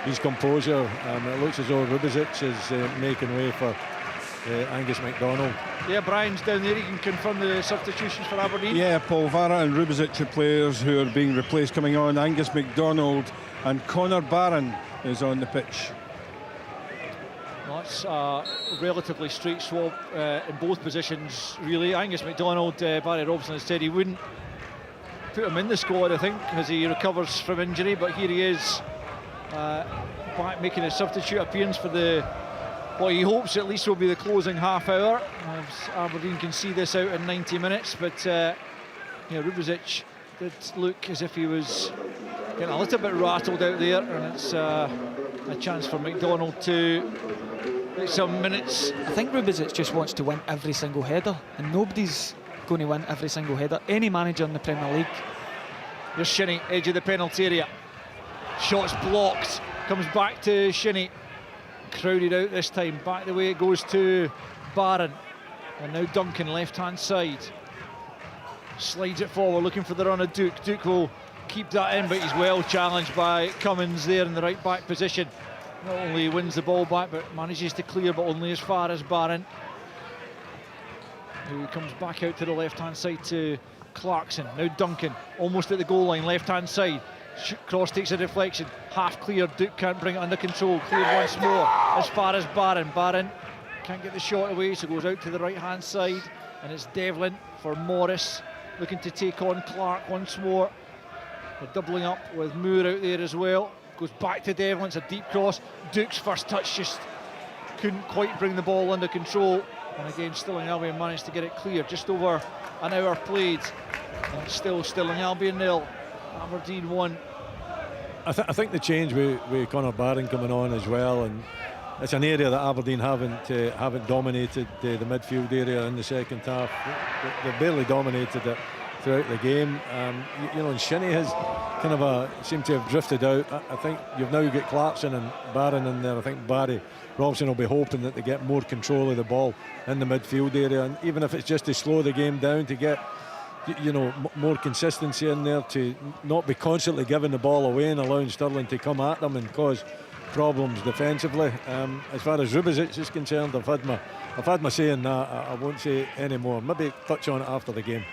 his composure. It looks as though Rubizic is making way for Angus McDonald. Yeah, Brian's down there. He can confirm the substitutions for Aberdeen. Yeah, Polvera and Rubizic are players who are being replaced coming on. Angus McDonald and Connor Barron is on the pitch. That's a relatively straight swap in both positions, really. Angus MacDonald, Barry Robson has said he wouldn't put him in the squad, I think, as he recovers from injury, but here he is back making a substitute appearance for what he hopes at least will be the closing half hour. Aberdeen can see this out in 90 minutes, but Rubezic did look as if he was getting a little bit rattled out there, and it's a chance for MacDonald to get some minutes. I think Rubezic just wants to win every single header, and nobody's going to win every single header. Any manager in the Premier League. Here's Shinnie, edge of the penalty area. Shots blocked. Comes back to Shinnie. Crowded out this time. Back the way it goes to Barron. And now Duncan, left-hand side. Slides it forward, looking for the run of Duke. Duke will keep that in, but he's well challenged by Cummins there in the right-back position. Not only wins the ball back, but manages to clear, but only as far as Barron, who comes back out to the left-hand side to Clarkson. Now Duncan, almost at the goal line, left-hand side. Cross takes a deflection, half cleared. Duke can't bring it under control. Cleared once more as far as Barron. Barron can't get the shot away, so goes out to the right-hand side, and it's Devlin for Morris, looking to take on Clark once more. They're doubling up with Moore out there as well. Goes back to Devlin, it's a deep cross. Duke's first touch just couldn't quite bring the ball under control. And again, Stirling Albion managed to get it clear. Just over an hour played. And it's still Stirling Albion 0, Aberdeen 1. I think the change with Connor Barron coming on as well, and it's an area that Aberdeen haven't dominated the midfield area in the second half. They've barely dominated it throughout the game. And Shinnie has kind of seemed to have drifted out. I think you've now got Clarkson and Barron in there. I think Barry Robson will be hoping that they get more control of the ball in the midfield area, and even if it's just to slow the game down, to get more consistency in there, to not be constantly giving the ball away and allowing Stirling to come at them and cause problems defensively. As far as Rubezic is concerned, I've had my say in that. I won't say any more. Maybe touch on it after the game.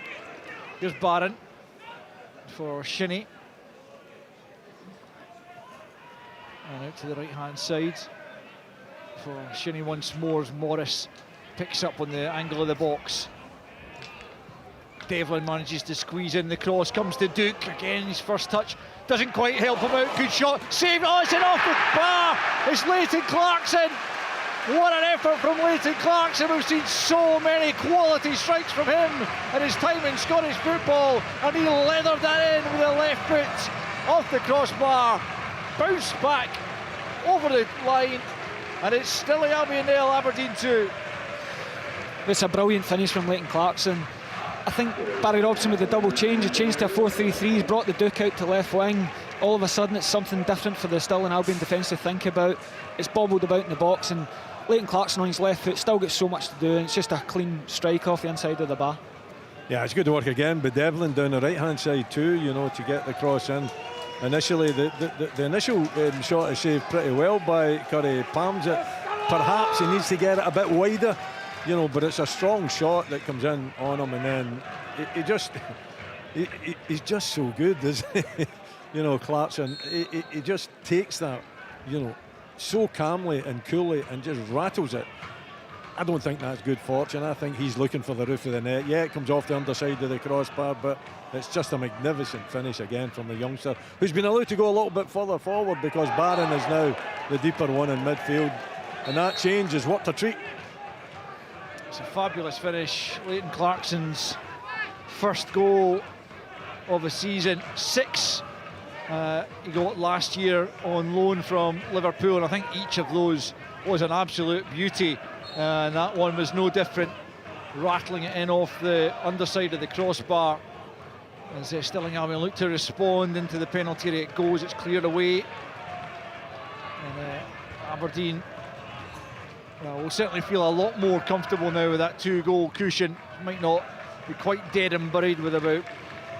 Here's Barron for Shinnie. And out to the right-hand side for Shinnie once more as Morris picks up on the angle of the box. Devlin manages to squeeze in the cross, comes to Duke. Again, his first touch doesn't quite help him out. Good shot, save, oh, it's an off the bar. It's Leighton Clarkson. What an effort from Leighton Clarkson. We've seen so many quality strikes from him in his time in Scottish football, and he leathered that in with a left foot off the crossbar, bounced back over the line, and it's Stirling Albion 0, Aberdeen 2. It's a brilliant finish from Leighton Clarkson. I think Barry Robson with the double change, he changed to a 4-3-3, he's brought the Duke out to left wing. All of a sudden it's something different for the Stirling Albion defence to think about. It's bobbled about in the box, and Leighton Clarkson on his left foot still gets so much to do, and it's just a clean strike off the inside of the bar. Yeah, it's good work again, but Devlin down the right-hand side too, to get the cross in. Initially, the initial shot is saved pretty well by Curry. Palms it. Perhaps he needs to get it a bit wider, but it's a strong shot that comes in on him, and then he's just so good, isn't he? Clarkson, he just takes that, so calmly and coolly and just rattles it. I don't think that's good fortune. I think he's looking for the roof of the net. Yeah, it comes off the underside of the crossbar, but it's just a magnificent finish again from the youngster, who's been allowed to go a little bit further forward because Barron is now the deeper one in midfield, and that change has worked a treat. It's a fabulous finish. Leighton Clarkson's first goal of the season. 6 he got last year on loan from Liverpool, and I think each of those was an absolute beauty, and that one was no different, rattling it in off the underside of the crossbar as Stirling Albion look to respond into the penalty area. It goes, it's cleared away, and Aberdeen will certainly feel a lot more comfortable now with that 2-goal cushion. Might not be quite dead and buried with about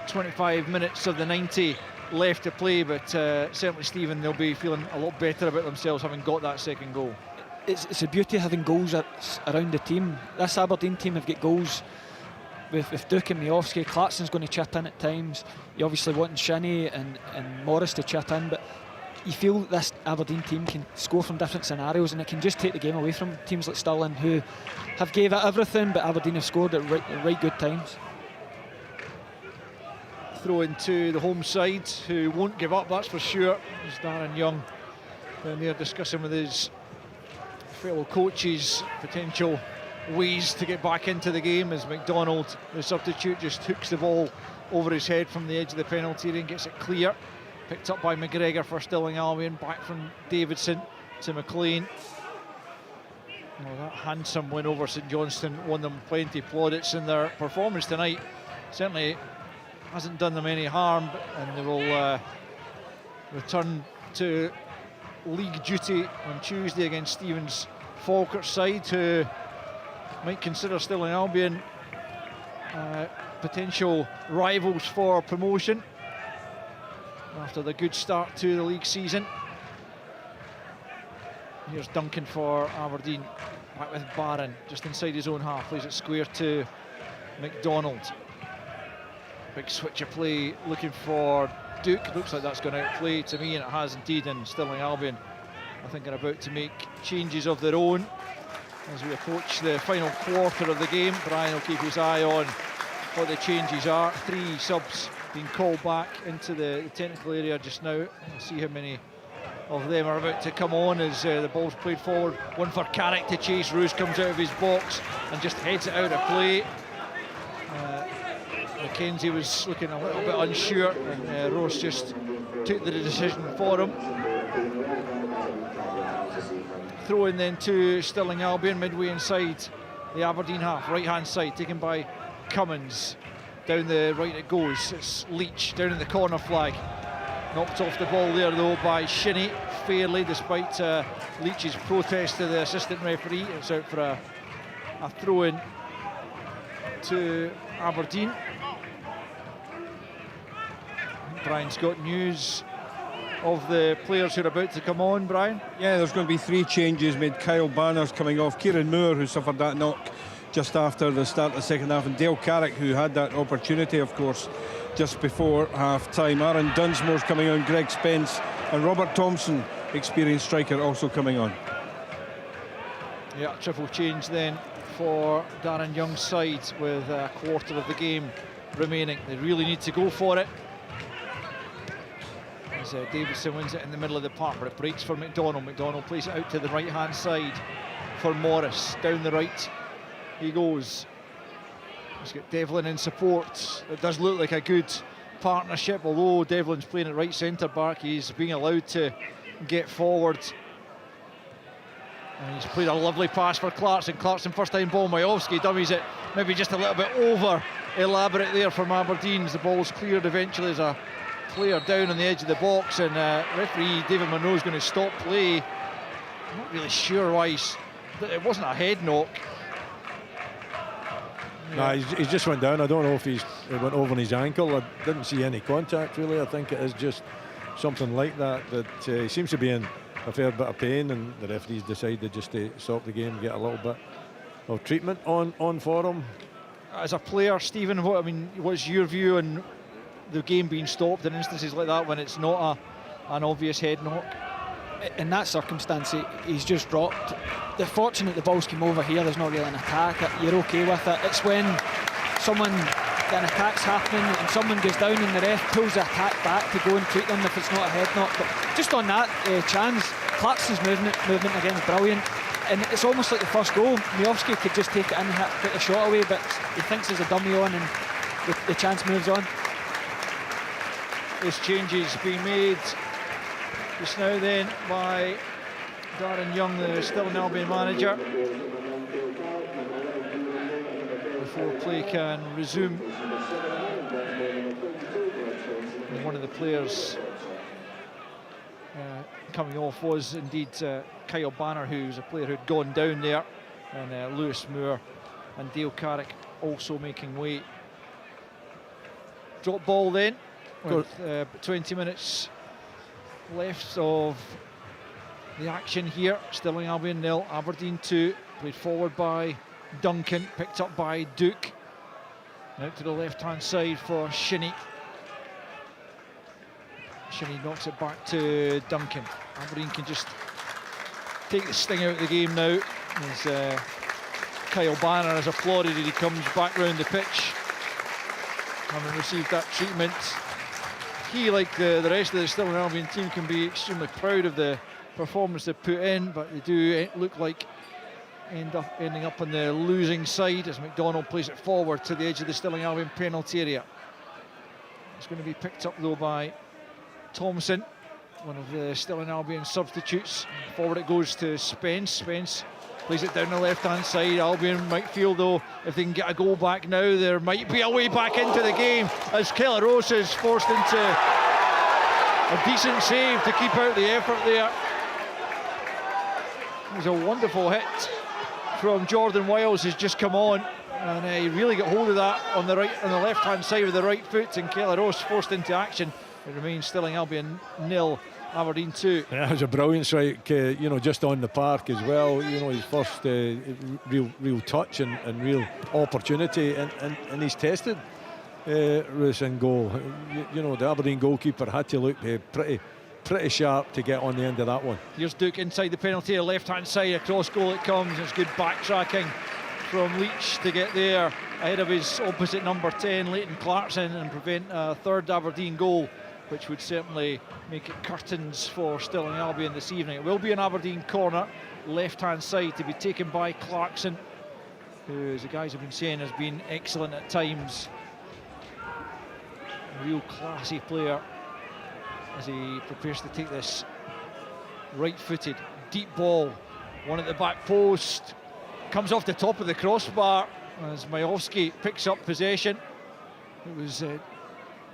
25 minutes of the 90 left to play, but certainly, Stephen, they'll be feeling a lot better about themselves having got that second goal. It's a beauty of having goals around the team. This Aberdeen team have got goals with Duke and Miofsky. Clarkson's going to chip in at times. You obviously want Shinnie and Morris to chip in, but you feel that this Aberdeen team can score from different scenarios, and it can just take the game away from teams like Stirling, who have gave it everything, but Aberdeen have scored at right good times. Throw into the home side, who won't give up, that's for sure. There's Darren Young down there discussing with his fellow coaches potential ways to get back into the game, as McDonald, the substitute, just hooks the ball over his head from the edge of the penalty area and gets it clear. Picked up by McGregor for Stirling Albion, back from Davidson to McLean. Well, that handsome win over St Johnstone won them plenty plaudits, in their performance tonight certainly hasn't done them any harm, and they will return to league duty on Tuesday against Stevens Falkirk side, who might consider Stirling Albion potential rivals for promotion after the good start to the league season. Here's Duncan for Aberdeen, back with Barron, just inside his own half, plays it square to McDonald. Big switch of play looking for Duke, looks like that's going to outplay to me, and it has indeed, and Stirling Albion I think are about to make changes of their own as we approach the final quarter of the game. Brian will keep his eye on what the changes are. 3 subs being called back into the technical area just now. We'll see how many of them are about to come on as the ball's played forward. One for Carrick to chase. Roos comes out of his box and just heads it out of play. McKenzie was looking a little bit unsure, and Roos just took the decision for him. Throw in then to Stirling Albion, midway inside the Aberdeen half, right hand side, taken by Cummins. Down the right it goes, it's Leach down in the corner flag. Knocked off the ball there though by Shinnie, fairly, despite Leach's protest to the assistant referee. It's out for a throw in to Aberdeen. Brian's got news of the players who are about to come on, Brian. Yeah, there's going to be 3 changes made. Kyle Banner's coming off, Kieran Moore, who suffered that knock just after the start of the second half, and Dale Carrick, who had that opportunity, of course, just before half-time. Aaron Dunsmore's coming on, Greg Spence, and Robert Thompson, experienced striker, also coming on. Yeah, triple change then for Darren Young's side with a quarter of the game remaining. They really need to go for it. As Davidson wins it in the middle of the park, but it breaks for McDonald. McDonald plays it out to the right-hand side for Morris. Down the right he goes. He's got Devlin in support. It does look like a good partnership, although Devlin's playing at right centre-back. He's being allowed to get forward. And he's played a lovely pass for Clarkson. Clarkson first time ball, Majowski dummies it. Maybe just a little bit over elaborate there from Aberdeen as the ball's cleared eventually. There's a player down on the edge of the box, and referee David Monroe is going to stop play. I'm not really sure why it wasn't a head knock. No, he's just went down. I don't know if he went over on his ankle. I didn't see any contact really. I think it is just something like that he seems to be in a fair bit of pain, and the referees decided just to stop the game, get a little bit of treatment on for him. As a player, Stephen, what's your view on the game being stopped in instances like that when it's not an obvious head knock? In that circumstance, he's just dropped. They're fortunate the balls came over here. There's not really an attack. You're okay with it. It's when an attack's happening and someone goes down and the ref pulls the attack back to go and treat them if it's not a head knock. But just on that chance, Clarkson's movement again is brilliant. And it's almost like the first goal. Majowski could just take it in and put the shot away, but he thinks there's a dummy on and the chance moves on. This change is being made just now then by Darren Young, the Stirling Albion manager, before play can resume. And one of the players coming off was indeed Kyle Banner, who's a player who'd gone down there, and Lewis Moore and Dale Carrick also making way. Drop ball then, with 20 minutes left of the action here. Stirling Albion 0, Aberdeen 2. Played forward by Duncan, picked up by Duke. Out to the left-hand side for Shinnie. Shinnie knocks it back to Duncan. Aberdeen can just take the sting out of the game now as Kyle Banner has applauded as he comes back round the pitch, having received that treatment. He, like the rest of the Stirling Albion team, can be extremely proud of the performance they put in, but they do look like ending up on the losing side as McDonald plays it forward to the edge of the Stirling Albion penalty area. It's going to be picked up though by Thompson, one of the Stirling Albion substitutes. Forward it goes to Spence. Spence plays it down the left-hand side. Albion might feel though, if they can get a goal back now, there might be a way back into the game as Kelleros is forced into a decent save to keep out the effort there. It was a wonderful hit from Jordan Wiles, who's just come on, and he really got hold of that on the left-hand side with the right foot, and Kelleros forced into action. It remains Stirling Albion 0, Aberdeen 2. Yeah, it was a brilliant strike, you know, just on the park as well. You know, his first real touch and real opportunity, and he's tested Roos in goal. You know, the Aberdeen goalkeeper had to look pretty sharp to get on the end of that one. Here's Duke inside the penalty, left-hand side, across goal it comes. It's good backtracking from Leach to get there ahead of his opposite number 10, Leighton Clarkson, and prevent a third Aberdeen goal, which would certainly make it curtains for Stirling Albion this evening. It will be an Aberdeen corner, left-hand side, to be taken by Clarkson, who, as the guys have been saying, has been excellent at times. A real classy player as he prepares to take this right-footed deep ball. One at the back post, comes off the top of the crossbar as Majowski picks up possession. It was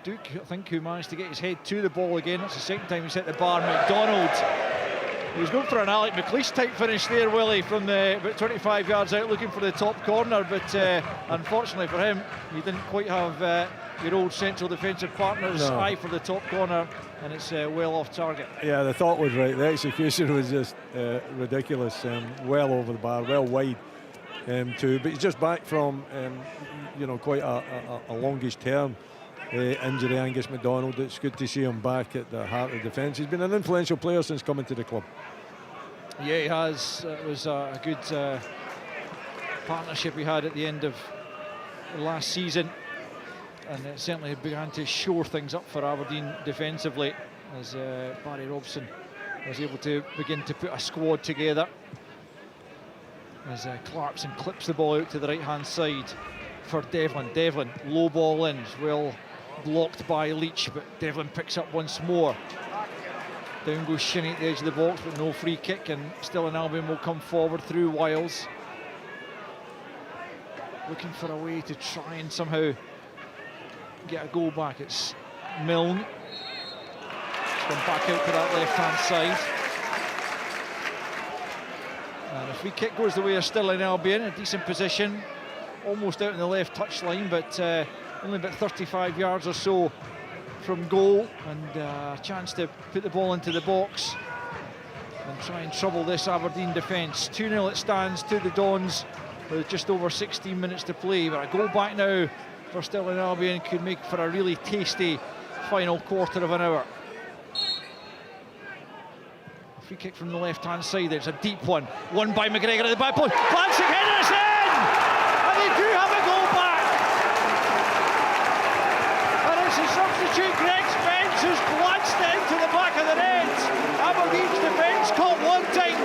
Duke, I think, who managed to get his head to the ball again. That's the second time he's hit the bar. McDonald, he was going for an Alec McLeish type finish there, Willie, from about 25 yards out, looking for the top corner, but unfortunately for him, he didn't quite have your old central defensive partner's eye for the top corner, and it's well off target. Yeah, the thought was right. The execution was just ridiculous. Well over the bar, well wide too. But he's just back from you know, quite a longish term injury, Angus McDonald. It's good to see him back at the heart of defence. He's been an influential player since coming to the club. Yeah, he has. It was a good partnership he had at the end of last season, and it certainly began to shore things up for Aberdeen defensively as Barry Robson was able to begin to put a squad together. As Clarkson clips the ball out to the right-hand side for Devlin. Devlin, low ball in, well blocked by Leach, but Devlin picks up once more. Down goes Shinnie at the edge of the box, but no free kick, and still an Albion will come forward through Wiles. Looking for a way to try and somehow get a goal back. It's Milne. It's gone back out to that left-hand side. And a free kick goes the way of Stirling Albion, a decent position, almost out in the left touchline, but only about 35 yards or so from goal, and a chance to put the ball into the box and try and trouble this Aberdeen defence. 2-0 it stands to the Dons with just over 16 minutes to play, but a goal back now for Stirling Albion could make for a really tasty final quarter of an hour. Free kick from the left-hand side. There's a deep one. Won by McGregor at the back post. Glancing header is in! And they do have a goal back! And it's a substitute, Greg Spence, who's glanced it into the back of the net. Aberdeen's defence caught wanting.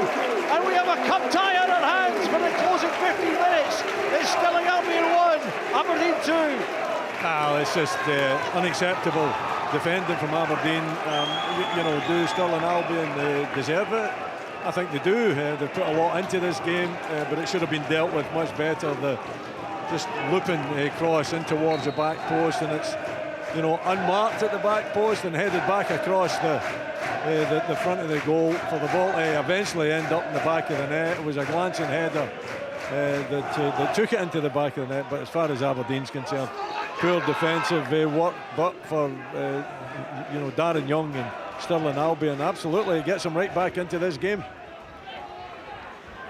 And we have a cup tie on our hands for the closing 15 minutes. It's Stirling Albion 1, Aberdeen 2. Oh, it's just unacceptable defending from Aberdeen. You know, do Stirling Albion deserve it? I think they do. They've put a lot into this game, but it should have been dealt with much better. Just looping cross in towards the back post, and it's, you know, unmarked at the back post and headed back across the front of the goal for the ball to eventually end up in the back of the net. It was a glancing header that took it into the back of the net, but as far as Aberdeen's concerned, poor defensive work, but for you know, Darren Young and Stirling Albion, absolutely it gets them right back into this game.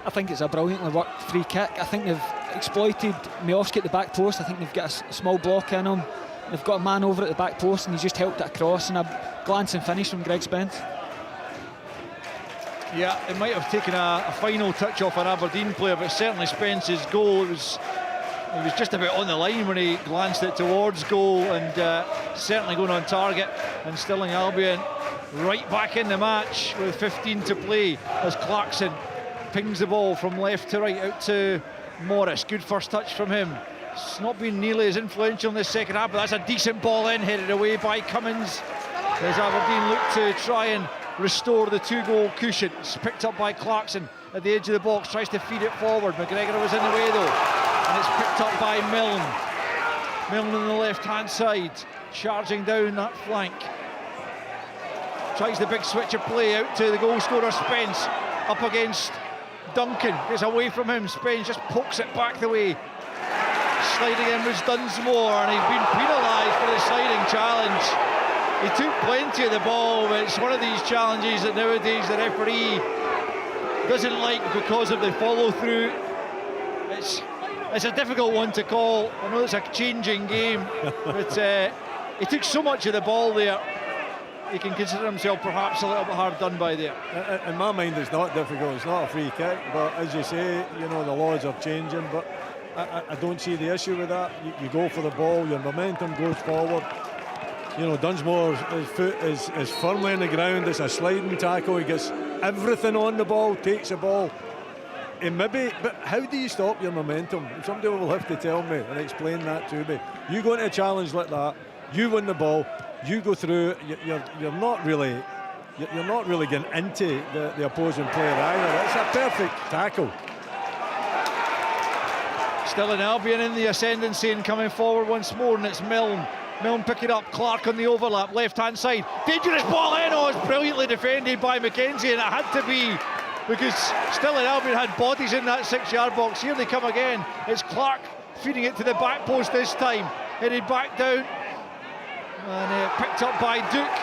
I think it's a brilliantly worked free kick. I think they've exploited Miovski at the back post. I think they've got a small block in him. They've got a man over at the back post, and he's just helped it across, and a glancing finish from Greg Spence. Yeah, it might have taken a final touch off an Aberdeen player, but certainly Spence's goal, he was just about on the line when he glanced it towards goal, and certainly going on target. And Stirling Albion right back in the match with 15 to play as Clarkson pings the ball from left to right out to Morris. Good first touch from him. It's not been nearly as influential in this second half, but that's a decent ball in, headed away by Cummins as Aberdeen look to try and restore the 2-goal cushion. It's picked up by Clarkson at the edge of the box, tries to feed it forward. McGregor was in the way though, and it's picked up by Milne. Milne on the left-hand side, charging down that flank. Tries the big switch of play out to the goal scorer Spence, up against Duncan, gets away from him. Spence just pokes it back the way. Sliding in was Dunsmore, and he's been penalised for the sliding challenge. He took plenty of the ball, but it's one of these challenges that nowadays the referee doesn't like because of the follow-through. It's a difficult one to call. I know it's a changing game, but he took so much of the ball there. He can consider himself perhaps a little bit hard done by there. In my mind, it's not difficult. It's not a free kick, but as you say, you know, the laws are changing. But I don't see the issue with that. You go for the ball, your momentum goes forward. You know, Dunsmore's foot is firmly on the ground. It's a sliding tackle. He gets everything on the ball, takes the ball. And maybe, but how do you stop your momentum? Somebody will have to tell me and explain that to me. You go into a challenge like that, you win the ball, you go through. You're not really getting into the opposing player either. It's a perfect tackle. Still in Albion in the ascendancy and coming forward once more, and it's Milne. Milne pick it up, Clark on the overlap, left-hand side. Dangerous ball in, oh, it's brilliantly defended by Mackenzie, and it had to be, because still in Albion had bodies in that 6-yard box. Here they come again. It's Clark feeding it to the back post this time. Headed back down, and picked up by Duke.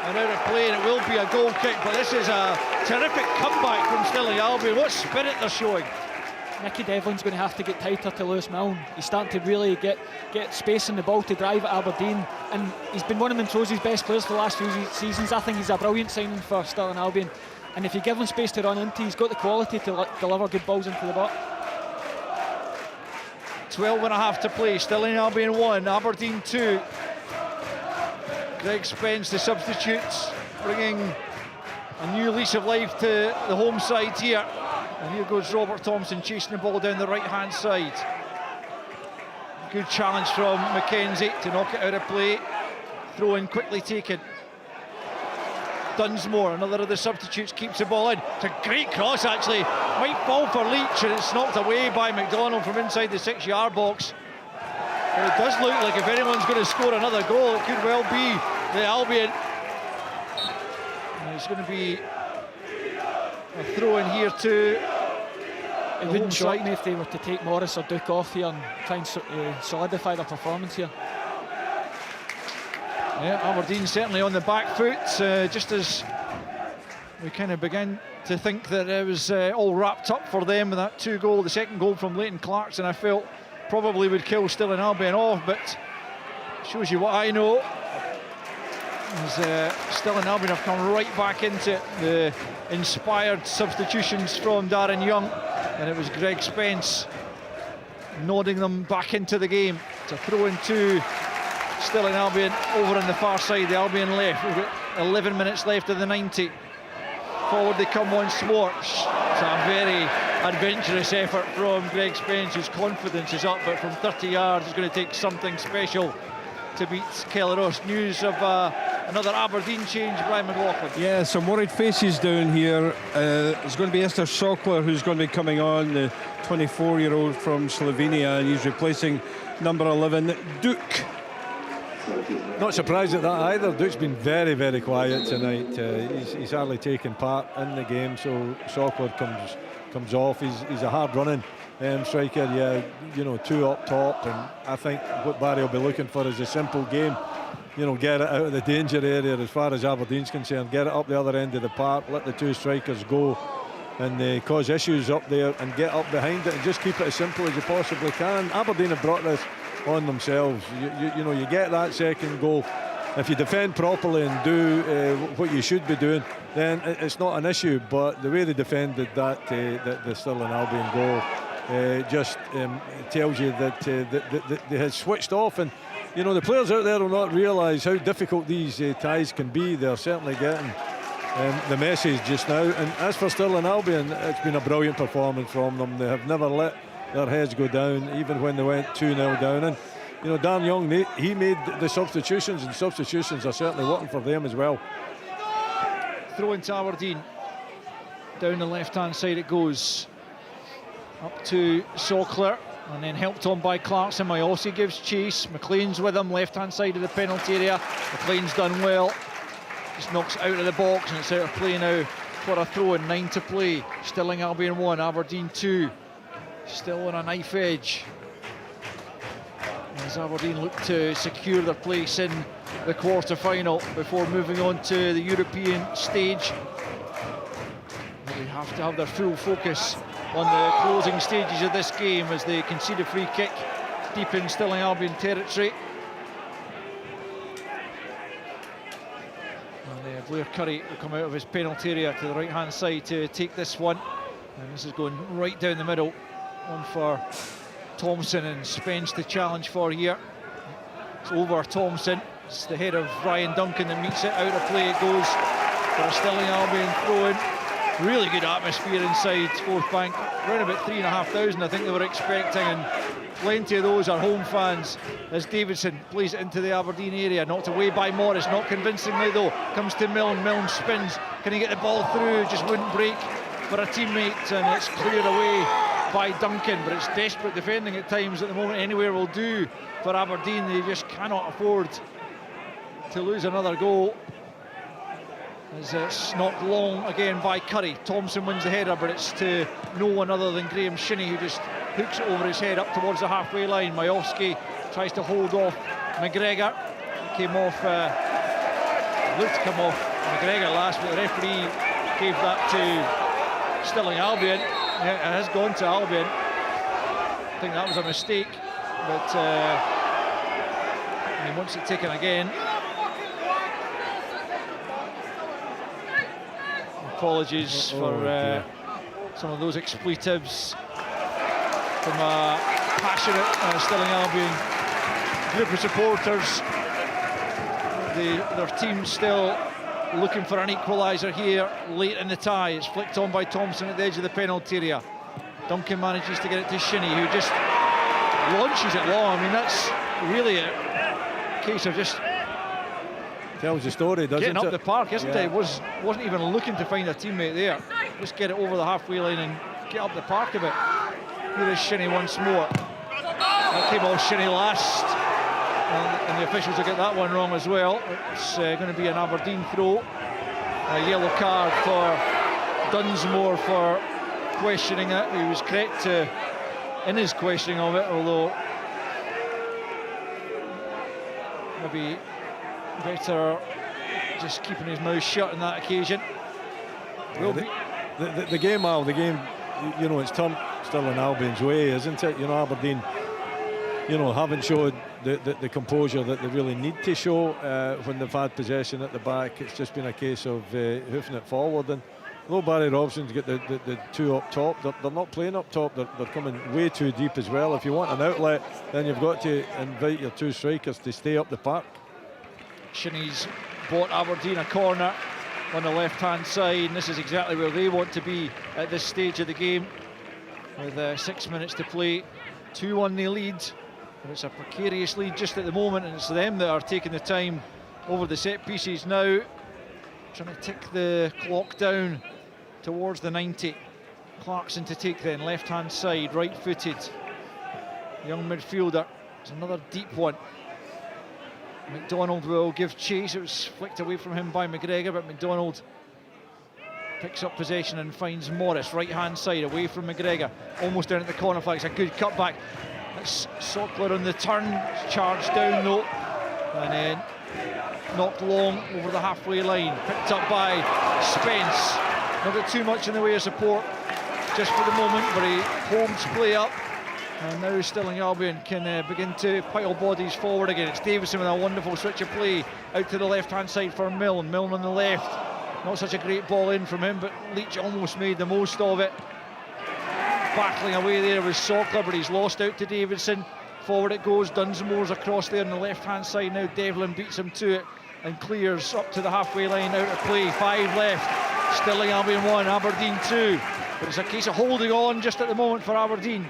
And out of play, and it will be a goal kick, but this is a terrific comeback from Stirling Albion. What spirit they're showing. Nicky Devlin's going to have to get tighter to Lewis Milne. He's starting to really get space in the ball to drive at Aberdeen, and he's been one of Montrose's best players for the last few seasons. I think he's a brilliant signing for Stirling Albion, and if you give him space to run into, he's got the quality to deliver good balls into the box. 12 and a half to play. Stirling Albion 1, Aberdeen 2. Greg Spence, the substitutes, bringing a new lease of life to the home side here. And here goes Robert Thompson chasing the ball down the right-hand side. Good challenge from Mackenzie to knock it out of play. Throw in quickly taken. Dunsmore, another of the substitutes, keeps the ball in. It's a great cross, actually. Might fall for Leach, and it's knocked away by McDonald from inside the 6-yard box. And it does look like if anyone's going to score another goal, it could well be the Albion. And it's going to be a throw in here to. It wouldn't shock me if they were to take Morris or Duke off here and try and solidify their performance here. Yeah, Aberdeen certainly on the back foot, just as we kind of began to think that it was all wrapped up for them with that the second goal from Leighton Clarkson, I felt probably would kill Stirling Albion off, but shows you what I know. As Stirling Albion have come right back into it. The inspired substitutions from Darren Young, and it was Greg Spence nodding them back into the game. It's a throw in to Stirling Albion over on the far side, the Albion left. We've got 11 minutes left of the 90. Forward they come once more. It's a very adventurous effort from Greg Spence, whose confidence is up, but from 30 yards it's going to take something special to beat Kelleros. News of another Aberdeen change, Brian McLaughlin. Yeah, some worried faces down here. It's going to be Esther Sokler who's going to be coming on, the 24-year-old from Slovenia, and he's replacing number 11, Duke. Not surprised at that either. Duke's been very, very quiet tonight. He's hardly taken part in the game, so Sokler comes off. He's a hard-running striker. Yeah, you know, two up top, and I think what Barry will be looking for is a simple game. You know, get it out of the danger area as far as Aberdeen's concerned. Get it up the other end of the park. Let the two strikers go and cause issues up there and get up behind it and just keep it as simple as you possibly can. Aberdeen have brought this on themselves. You know, you get that second goal. If you defend properly and do what you should be doing, then it's not an issue. But the way they defended that the Stirling Albion goal just tells you that they had switched off. And you know, the players out there will not realise how difficult these ties can be. They're certainly getting the message just now. And as for Stirling Albion, it's been a brilliant performance from them. They have never let their heads go down, even when they went 2-0 down. And you know, Dan Young, he made the substitutions, and substitutions are certainly working for them as well. Throw into Aberdeen. Down the left-hand side it goes. Up to Sockler, and then helped on by Clarkson. Mayossi gives chase. McLean's with him, left-hand side of the penalty area. McLean's done well. Just knocks it out of the box, and it's out of play now for a throw-in. 9 to play. Stirling Albion 1, Aberdeen 2. Still on a knife edge as Aberdeen look to secure their place in the quarter-final before moving on to the European stage. They have to have their full focus on the closing stages of this game as they concede a free kick deep in Stirling Albion territory. And Blair Curry will come out of his penalty area to the right-hand side to take this one. And this is going right down the middle. One for Thompson, and Spence to challenge for here. It's over Thompson. It's the head of Ryan Duncan that meets it. Out of play it goes for a Stirling Albion throw-in. Really good atmosphere inside Fourth Bank. Around about 3,500 I think they were expecting, and plenty of those are home fans as Davidson plays it into the Aberdeen area. Knocked away by Morris, not convincingly though. Comes to Milne, Milne spins. Can he get the ball through? Just wouldn't break for a teammate, and it's cleared away by Duncan, but it's desperate defending at times at the moment. Anywhere will do for Aberdeen. They just cannot afford to lose another goal. As it's knocked long again by Curry. Thompson wins the header, but it's to no one other than Graham Shinney, who just hooks it over his head up towards the halfway line. Majowski tries to hold off McGregor. Came off, looked to come off McGregor last, but the referee gave that to Stirling Albion. Yeah, it has gone to Albion. I think that was a mistake, but he wants it taken again. Apologies for some of those expletives from a passionate Stirling Albion group of supporters. Their team still looking for an equaliser here late in the tie. It's flicked on by Thompson at the edge of the penalty area. Duncan manages to get it to Shinney, who just launches it long. I mean, that's really a case of just tells the story, doesn't it? Getting up the park, isn't it? Wasn't even looking to find a teammate there. Just get it over the halfway line and get up the park a bit. Here is Shinney once more. That came off Shinney last. And the officials will get that one wrong as well. It's going to be an Aberdeen throw. A yellow card for Dunsmore for questioning it. He was correct in his questioning of it, although maybe better just keeping his mouth shut on that occasion. The game, Al, you know, it's turned Stirling Albion's way, isn't it? You know, Aberdeen, you know, haven't showed the composure that they really need to show when they've had possession at the back. It's just been a case of hoofing it forward. And although Barry Robson's got the two up top, they're not playing up top. They're coming way too deep as well. If you want an outlet, then you've got to invite your two strikers to stay up the park. Shinney's bought Aberdeen a corner on the left-hand side, and this is exactly where they want to be at this stage of the game. With 6 minutes to play, 2-1 they lead. But it's a precarious lead just at the moment, and it's them that are taking the time over the set pieces now. Trying to tick the clock down towards the 90. Clarkson to take then, left-hand side, right-footed. Young midfielder. It's another deep one. McDonald will give chase. It was flicked away from him by McGregor, but McDonald picks up possession and finds Morris, right-hand side, away from McGregor. Almost down at the corner flag. It's a good cutback. That's Sockler on the turn, charged down though, and then knocked long over the halfway line. Picked up by Spence. Not got too much in the way of support just for the moment, but he holds play up. And now Stirling Albion can begin to pile bodies forward again. It's Davison with a wonderful switch of play out to the left-hand side for Milne. Milne on the left. Not such a great ball in from him, but Leach almost made the most of it. Battling away there was Sockler, but he's lost out to Davison. Forward it goes. Dunsemore's across there on the left-hand side now. Devlin beats him to it and clears up to the halfway line, out of play. 5 left. Stirling Albion 1, Aberdeen 2. But it's a case of holding on just at the moment for Aberdeen.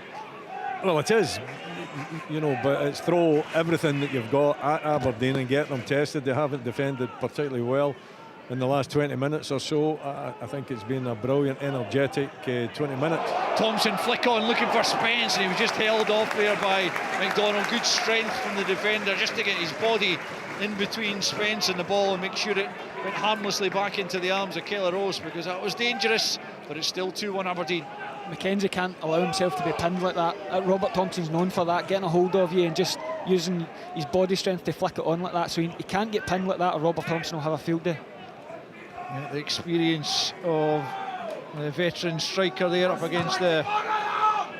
Well, it is, you know, but it's throw everything that you've got at Aberdeen and get them tested. They haven't defended particularly well in the last 20 minutes or so. I think it's been a brilliant, energetic 20 minutes. Thompson flick on looking for Spence, and he was just held off there by McDonald. Good strength from the defender just to get his body in between Spence and the ball and make sure it went harmlessly back into the arms of Keller Rose, because that was dangerous, but it's still 2-1 Aberdeen. Mackenzie can't allow himself to be pinned like that. Robert Thompson's known for that, getting a hold of you and just using his body strength to flick it on like that, so he can't get pinned like that, or Robert Thompson will have a field day. Yeah, the experience of the veteran striker there up against the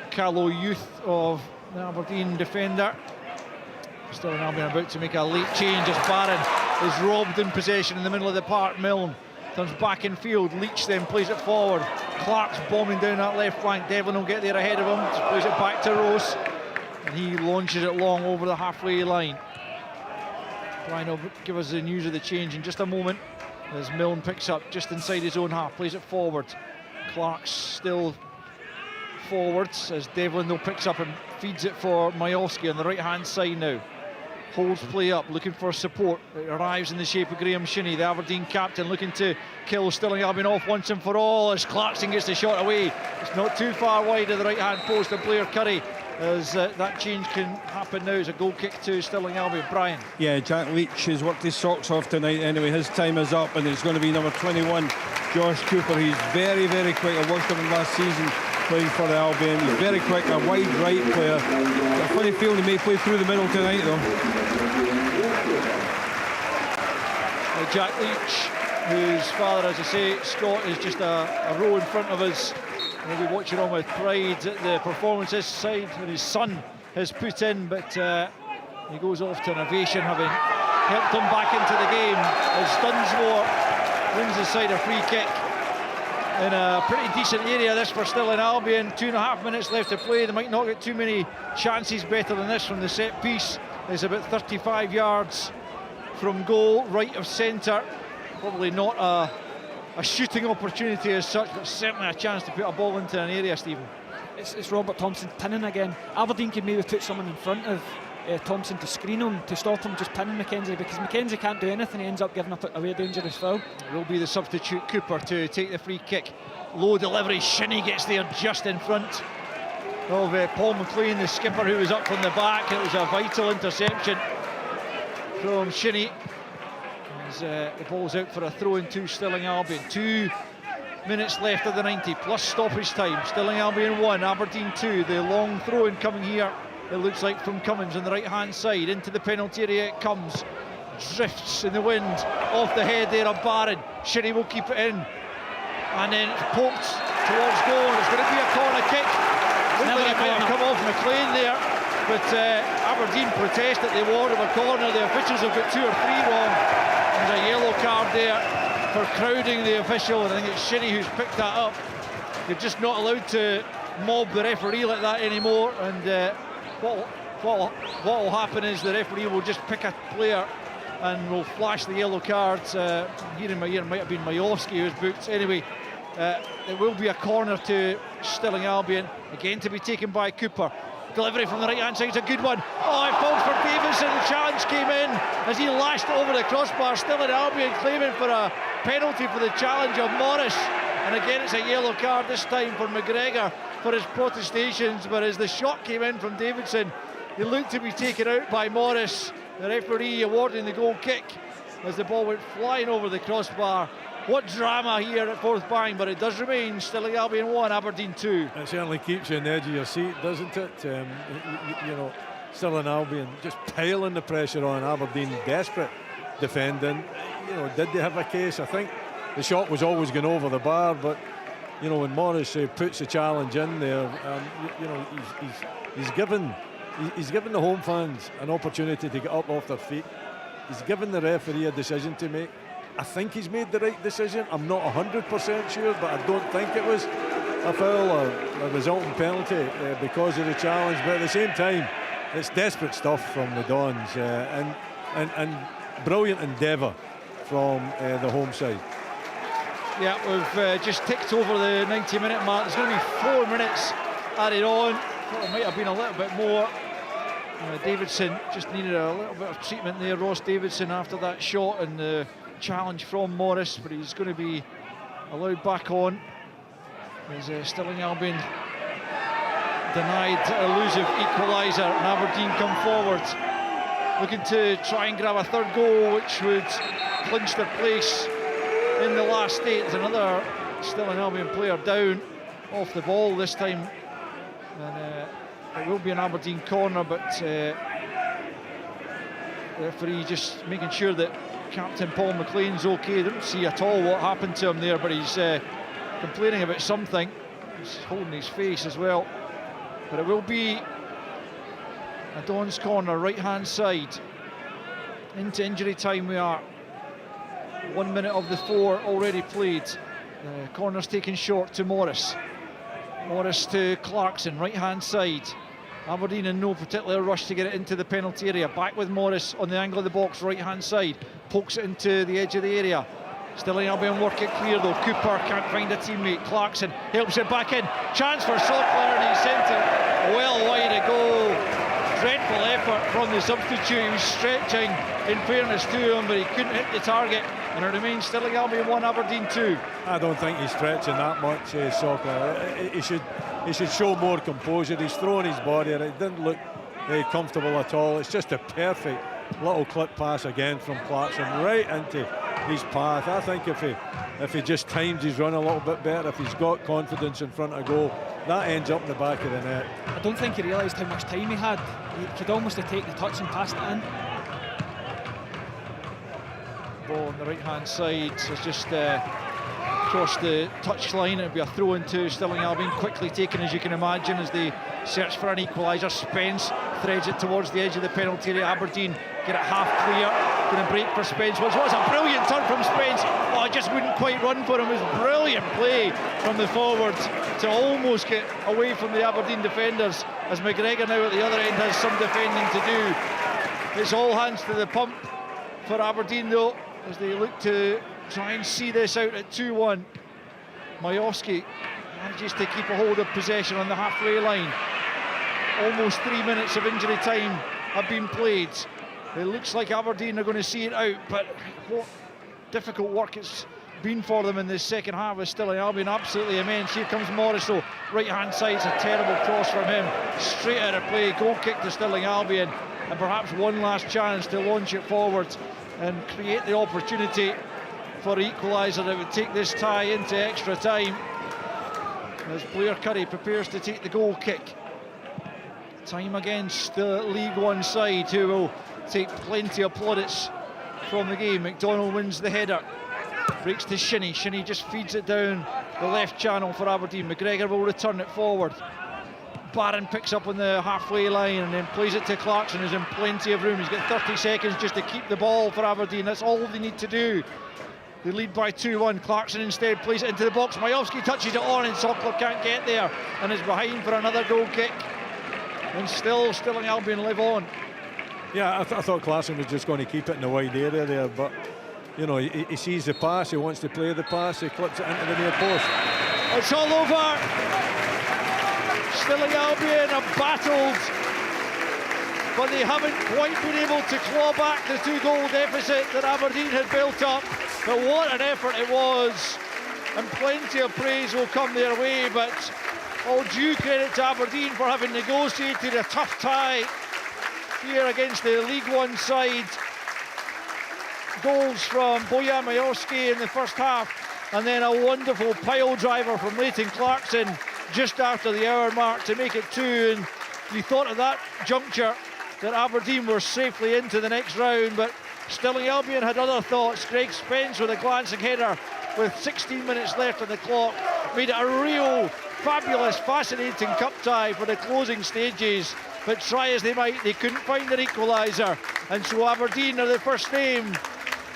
callow youth of the Aberdeen defender. Stirling Albion about to make a late change as Barron is robbed in possession in the middle of the park. Milne turns back in field. Leach then plays it forward. Clark's bombing down that left flank. Devlin will get there ahead of him. Just plays it back to Rose, and he launches it long over the halfway line. Brian will give us the news of the change in just a moment as Milne picks up just inside his own half, plays it forward. Clark's still forwards as Devlin though picks up and feeds it for Majowski on the right hand side now. Holds play up, looking for support. It arrives in the shape of Graham Shinnie, the Aberdeen captain, looking to kill Stirling Albion off once and for all as Clarkson gets the shot away. It's not too far wide of the right hand post of Blair Curry, as that change can happen now. It's a goal kick to Stirling Albion. Brian. Yeah, Jack Leach has worked his socks off tonight anyway. His time is up, and it's going to be number 21, Josh Cooper. He's very, very quick. I watched him last season playing for the Albion. He's very quick, a wide right player. Got a funny feeling he may play through the middle tonight though. Jack Leach, whose father, as I say, Scott, is just a row in front of us. We'll be watching on with pride at the performance this side that his son has put in, but he goes off to an ovation, having helped him back into the game as Dunsmore wins the side a free kick in a pretty decent area. This for Stirling Albion. 2.5 minutes left to play. They might not get too many chances better than this from the set piece. It's about 35 yards from goal, right of centre. Probably not a shooting opportunity as such, but certainly a chance to put a ball into an area, Stephen. It's Robert Thompson pinning again. Aberdeen could maybe put someone in front of Thompson to screen him, to stop him just pinning Mackenzie, because Mackenzie can't do anything. He ends up giving up away a dangerous foul. It will be the substitute Cooper to take the free kick. Low delivery, Shinnie gets there just in front of Paul McLean, the skipper, who was up from the back. It was a vital interception from Shinnie. The ball's out for a throw-in to Stirling Albion. 2 minutes left of the 90 plus stoppage time. Stirling Albion 1, Aberdeen 2. The long throw-in coming here, it looks like, from Cummins on the right hand side. Into the penalty area it comes, drifts in the wind off the head there of Barron. Shinnie will keep it in, and then it's poked towards goal. It's going to be a corner kick. Looked like it might have come off McLean there, but Aberdeen protest at the award of a corner. The officials have got 2 or 3 wrong. There's a yellow card there for crowding the official, and I think it's Shinnie who's picked that up. You're just not allowed to mob the referee like that anymore, and what will happen is the referee will just pick a player and will flash the yellow cards. Here in my ear, it might have been Majowski who's booked. Anyway, it will be a corner to Stirling Albion, again to be taken by Cooper. Delivery from the right hand side is a good one. Oh, it falls for Davison. The challenge came in as he lashed over the crossbar. Stirling Albion claiming for a penalty for the challenge of Morris, and again it's a yellow card, this time for McGregor for his protestations. But as the shot came in from Davidson, he looked to be taken out by Morris. The referee awarding the goal kick as the ball went flying over the crossbar. What drama here at Fourth Bank, but it does remain Stirling Albion 1, Aberdeen 2. It certainly keeps you on the edge of your seat, doesn't it? You know, Stirling Albion just piling the pressure on. Aberdeen desperate defending. You know, did they have a case? I think the shot was always going over the bar, but you know, when Morris puts the challenge in there, you know, he's given the home fans an opportunity to get up off their feet. He's given the referee a decision to make. I think he's made the right decision. I'm not 100% sure, but I don't think it was a foul or a resulting penalty because of the challenge. But at the same time, it's desperate stuff from the Dons and brilliant endeavour from the home side. Yeah, we've just ticked over the 90-minute mark. There's going to be 4 minutes added on. Thought it might have been a little bit more. Davidson just needed a little bit of treatment there, Ross Davidson, after that shot and the challenge from Morris, but he's going to be allowed back on as Stirling Albion denied elusive equaliser, and Aberdeen come forward looking to try and grab a third goal, which would clinch their place in the last 8. There's another Stirling Albion player down off the ball this time, and it will be an Aberdeen corner, but the referee just making sure that Captain Paul McLean's okay. Didn't see at all what happened to him there, but he's complaining about something. He's holding his face as well. But it will be a Don's corner, right-hand side. Into injury time we are. 1 minute of the 4 already played. The corner's taken short to Morris. Morris to Clarkson, right-hand side. Aberdeen in no particular rush to get it into the penalty area. Back with Morris on the angle of the box, right-hand side. Pokes it into the edge of the area. Stirling Albion work it clear though. Cooper can't find a teammate. Clarkson helps it back in. Chance for Sockler, and he sent it well wide a goal. Dreadful effort from the substitute. He was stretching, in fairness to him, but he couldn't hit the target. And it remains Stirling Albion 1, Aberdeen 2. I don't think he's stretching that much, Sockler. He should show more composure. He's thrown his body and it didn't look very comfortable at all. It's just a perfect little clip pass again from Clarkson right into his path. I think if he just times his run a little bit better, if he's got confidence in front of goal, that ends up in the back of the net. I don't think he realised how much time he had. He could almost have taken the touch and passed it in. Ball on the right-hand side has just crossed the touchline. It'll be a throw into Stirling Albion, quickly taken, as you can imagine, as they search for an equaliser. Spence threads it towards the edge of the penalty area. Aberdeen get it half clear. Going to break for Spence. What was a brilliant turn from Spence. Oh, it just wouldn't quite run for him. It was brilliant play from the forward to almost get away from the Aberdeen defenders, as McGregor now at the other end has some defending to do. It's all hands to the pump for Aberdeen though, as they look to try and see this out at 2-1. Majowski manages to keep a hold of possession on the halfway line. Almost 3 minutes of injury time have been played. It looks like Aberdeen are going to see it out, but what difficult work it's been for them in the second half is Stirling Albion absolutely immense. Here comes Morris though, right-hand side, it's a terrible cross from him. Straight out of play, goal kick to Stirling Albion, and perhaps one last chance to launch it forward and create the opportunity for equaliser that would take this tie into extra time, as Blair Curry prepares to take the goal kick. Time against the League One side, who will take plenty of plaudits from the game. McDonald wins the header, breaks to Shinnie. Shinnie just feeds it down the left channel for Aberdeen. McGregor will return it forward. Barron picks up on the halfway line and then plays it to Clarkson, who's in plenty of room. He's got 30 seconds just to keep the ball for Aberdeen. That's all they need to do. They lead by 2-1. Clarkson instead plays it into the box. Majowski touches it on and Sockler can't get there and is behind for another goal kick. And still Stirling Albion live on. Yeah, I thought Clarkson was just going to keep it in the wide area there, but you know, he sees the pass, he wants to play the pass, he clips it into the near post. It's all over. Stirling Albion have battled, but they haven't quite been able to claw back the 2-goal deficit that Aberdeen had built up. But what an effort it was, and plenty of praise will come their way, but all due credit to Aberdeen for having negotiated a tough tie here against the League One side. Goals from Bojan Majowski in the first half, and then a wonderful pile driver from Leighton Clarkson just after the hour mark to make it 2. And you thought at that juncture that Aberdeen were safely into the next round, but Stirling Albion had other thoughts. Greg Spence with a glancing header with 16 minutes left on the clock, made it a real fabulous, fascinating cup tie for the closing stages. But try as they might, they couldn't find their equaliser, and so Aberdeen are the first name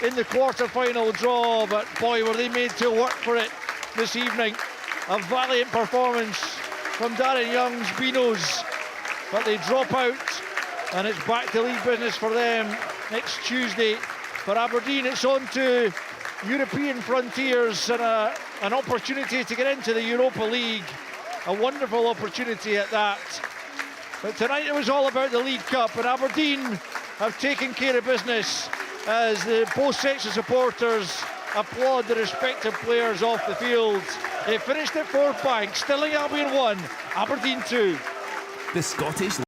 in the quarter-final draw. But boy, were they made to work for it this evening. A valiant performance from Darren Young's Beanos, but they drop out, and it's back to league business for them next Tuesday. For Aberdeen, it's on to European frontiers and an opportunity to get into the Europa League, a wonderful opportunity at that. But tonight it was all about the League Cup, and Aberdeen have taken care of business as both sets of supporters applaud the respective players off the field. They finished at Fourth Bank, Stirling Albion 1, Aberdeen 2. The Scottish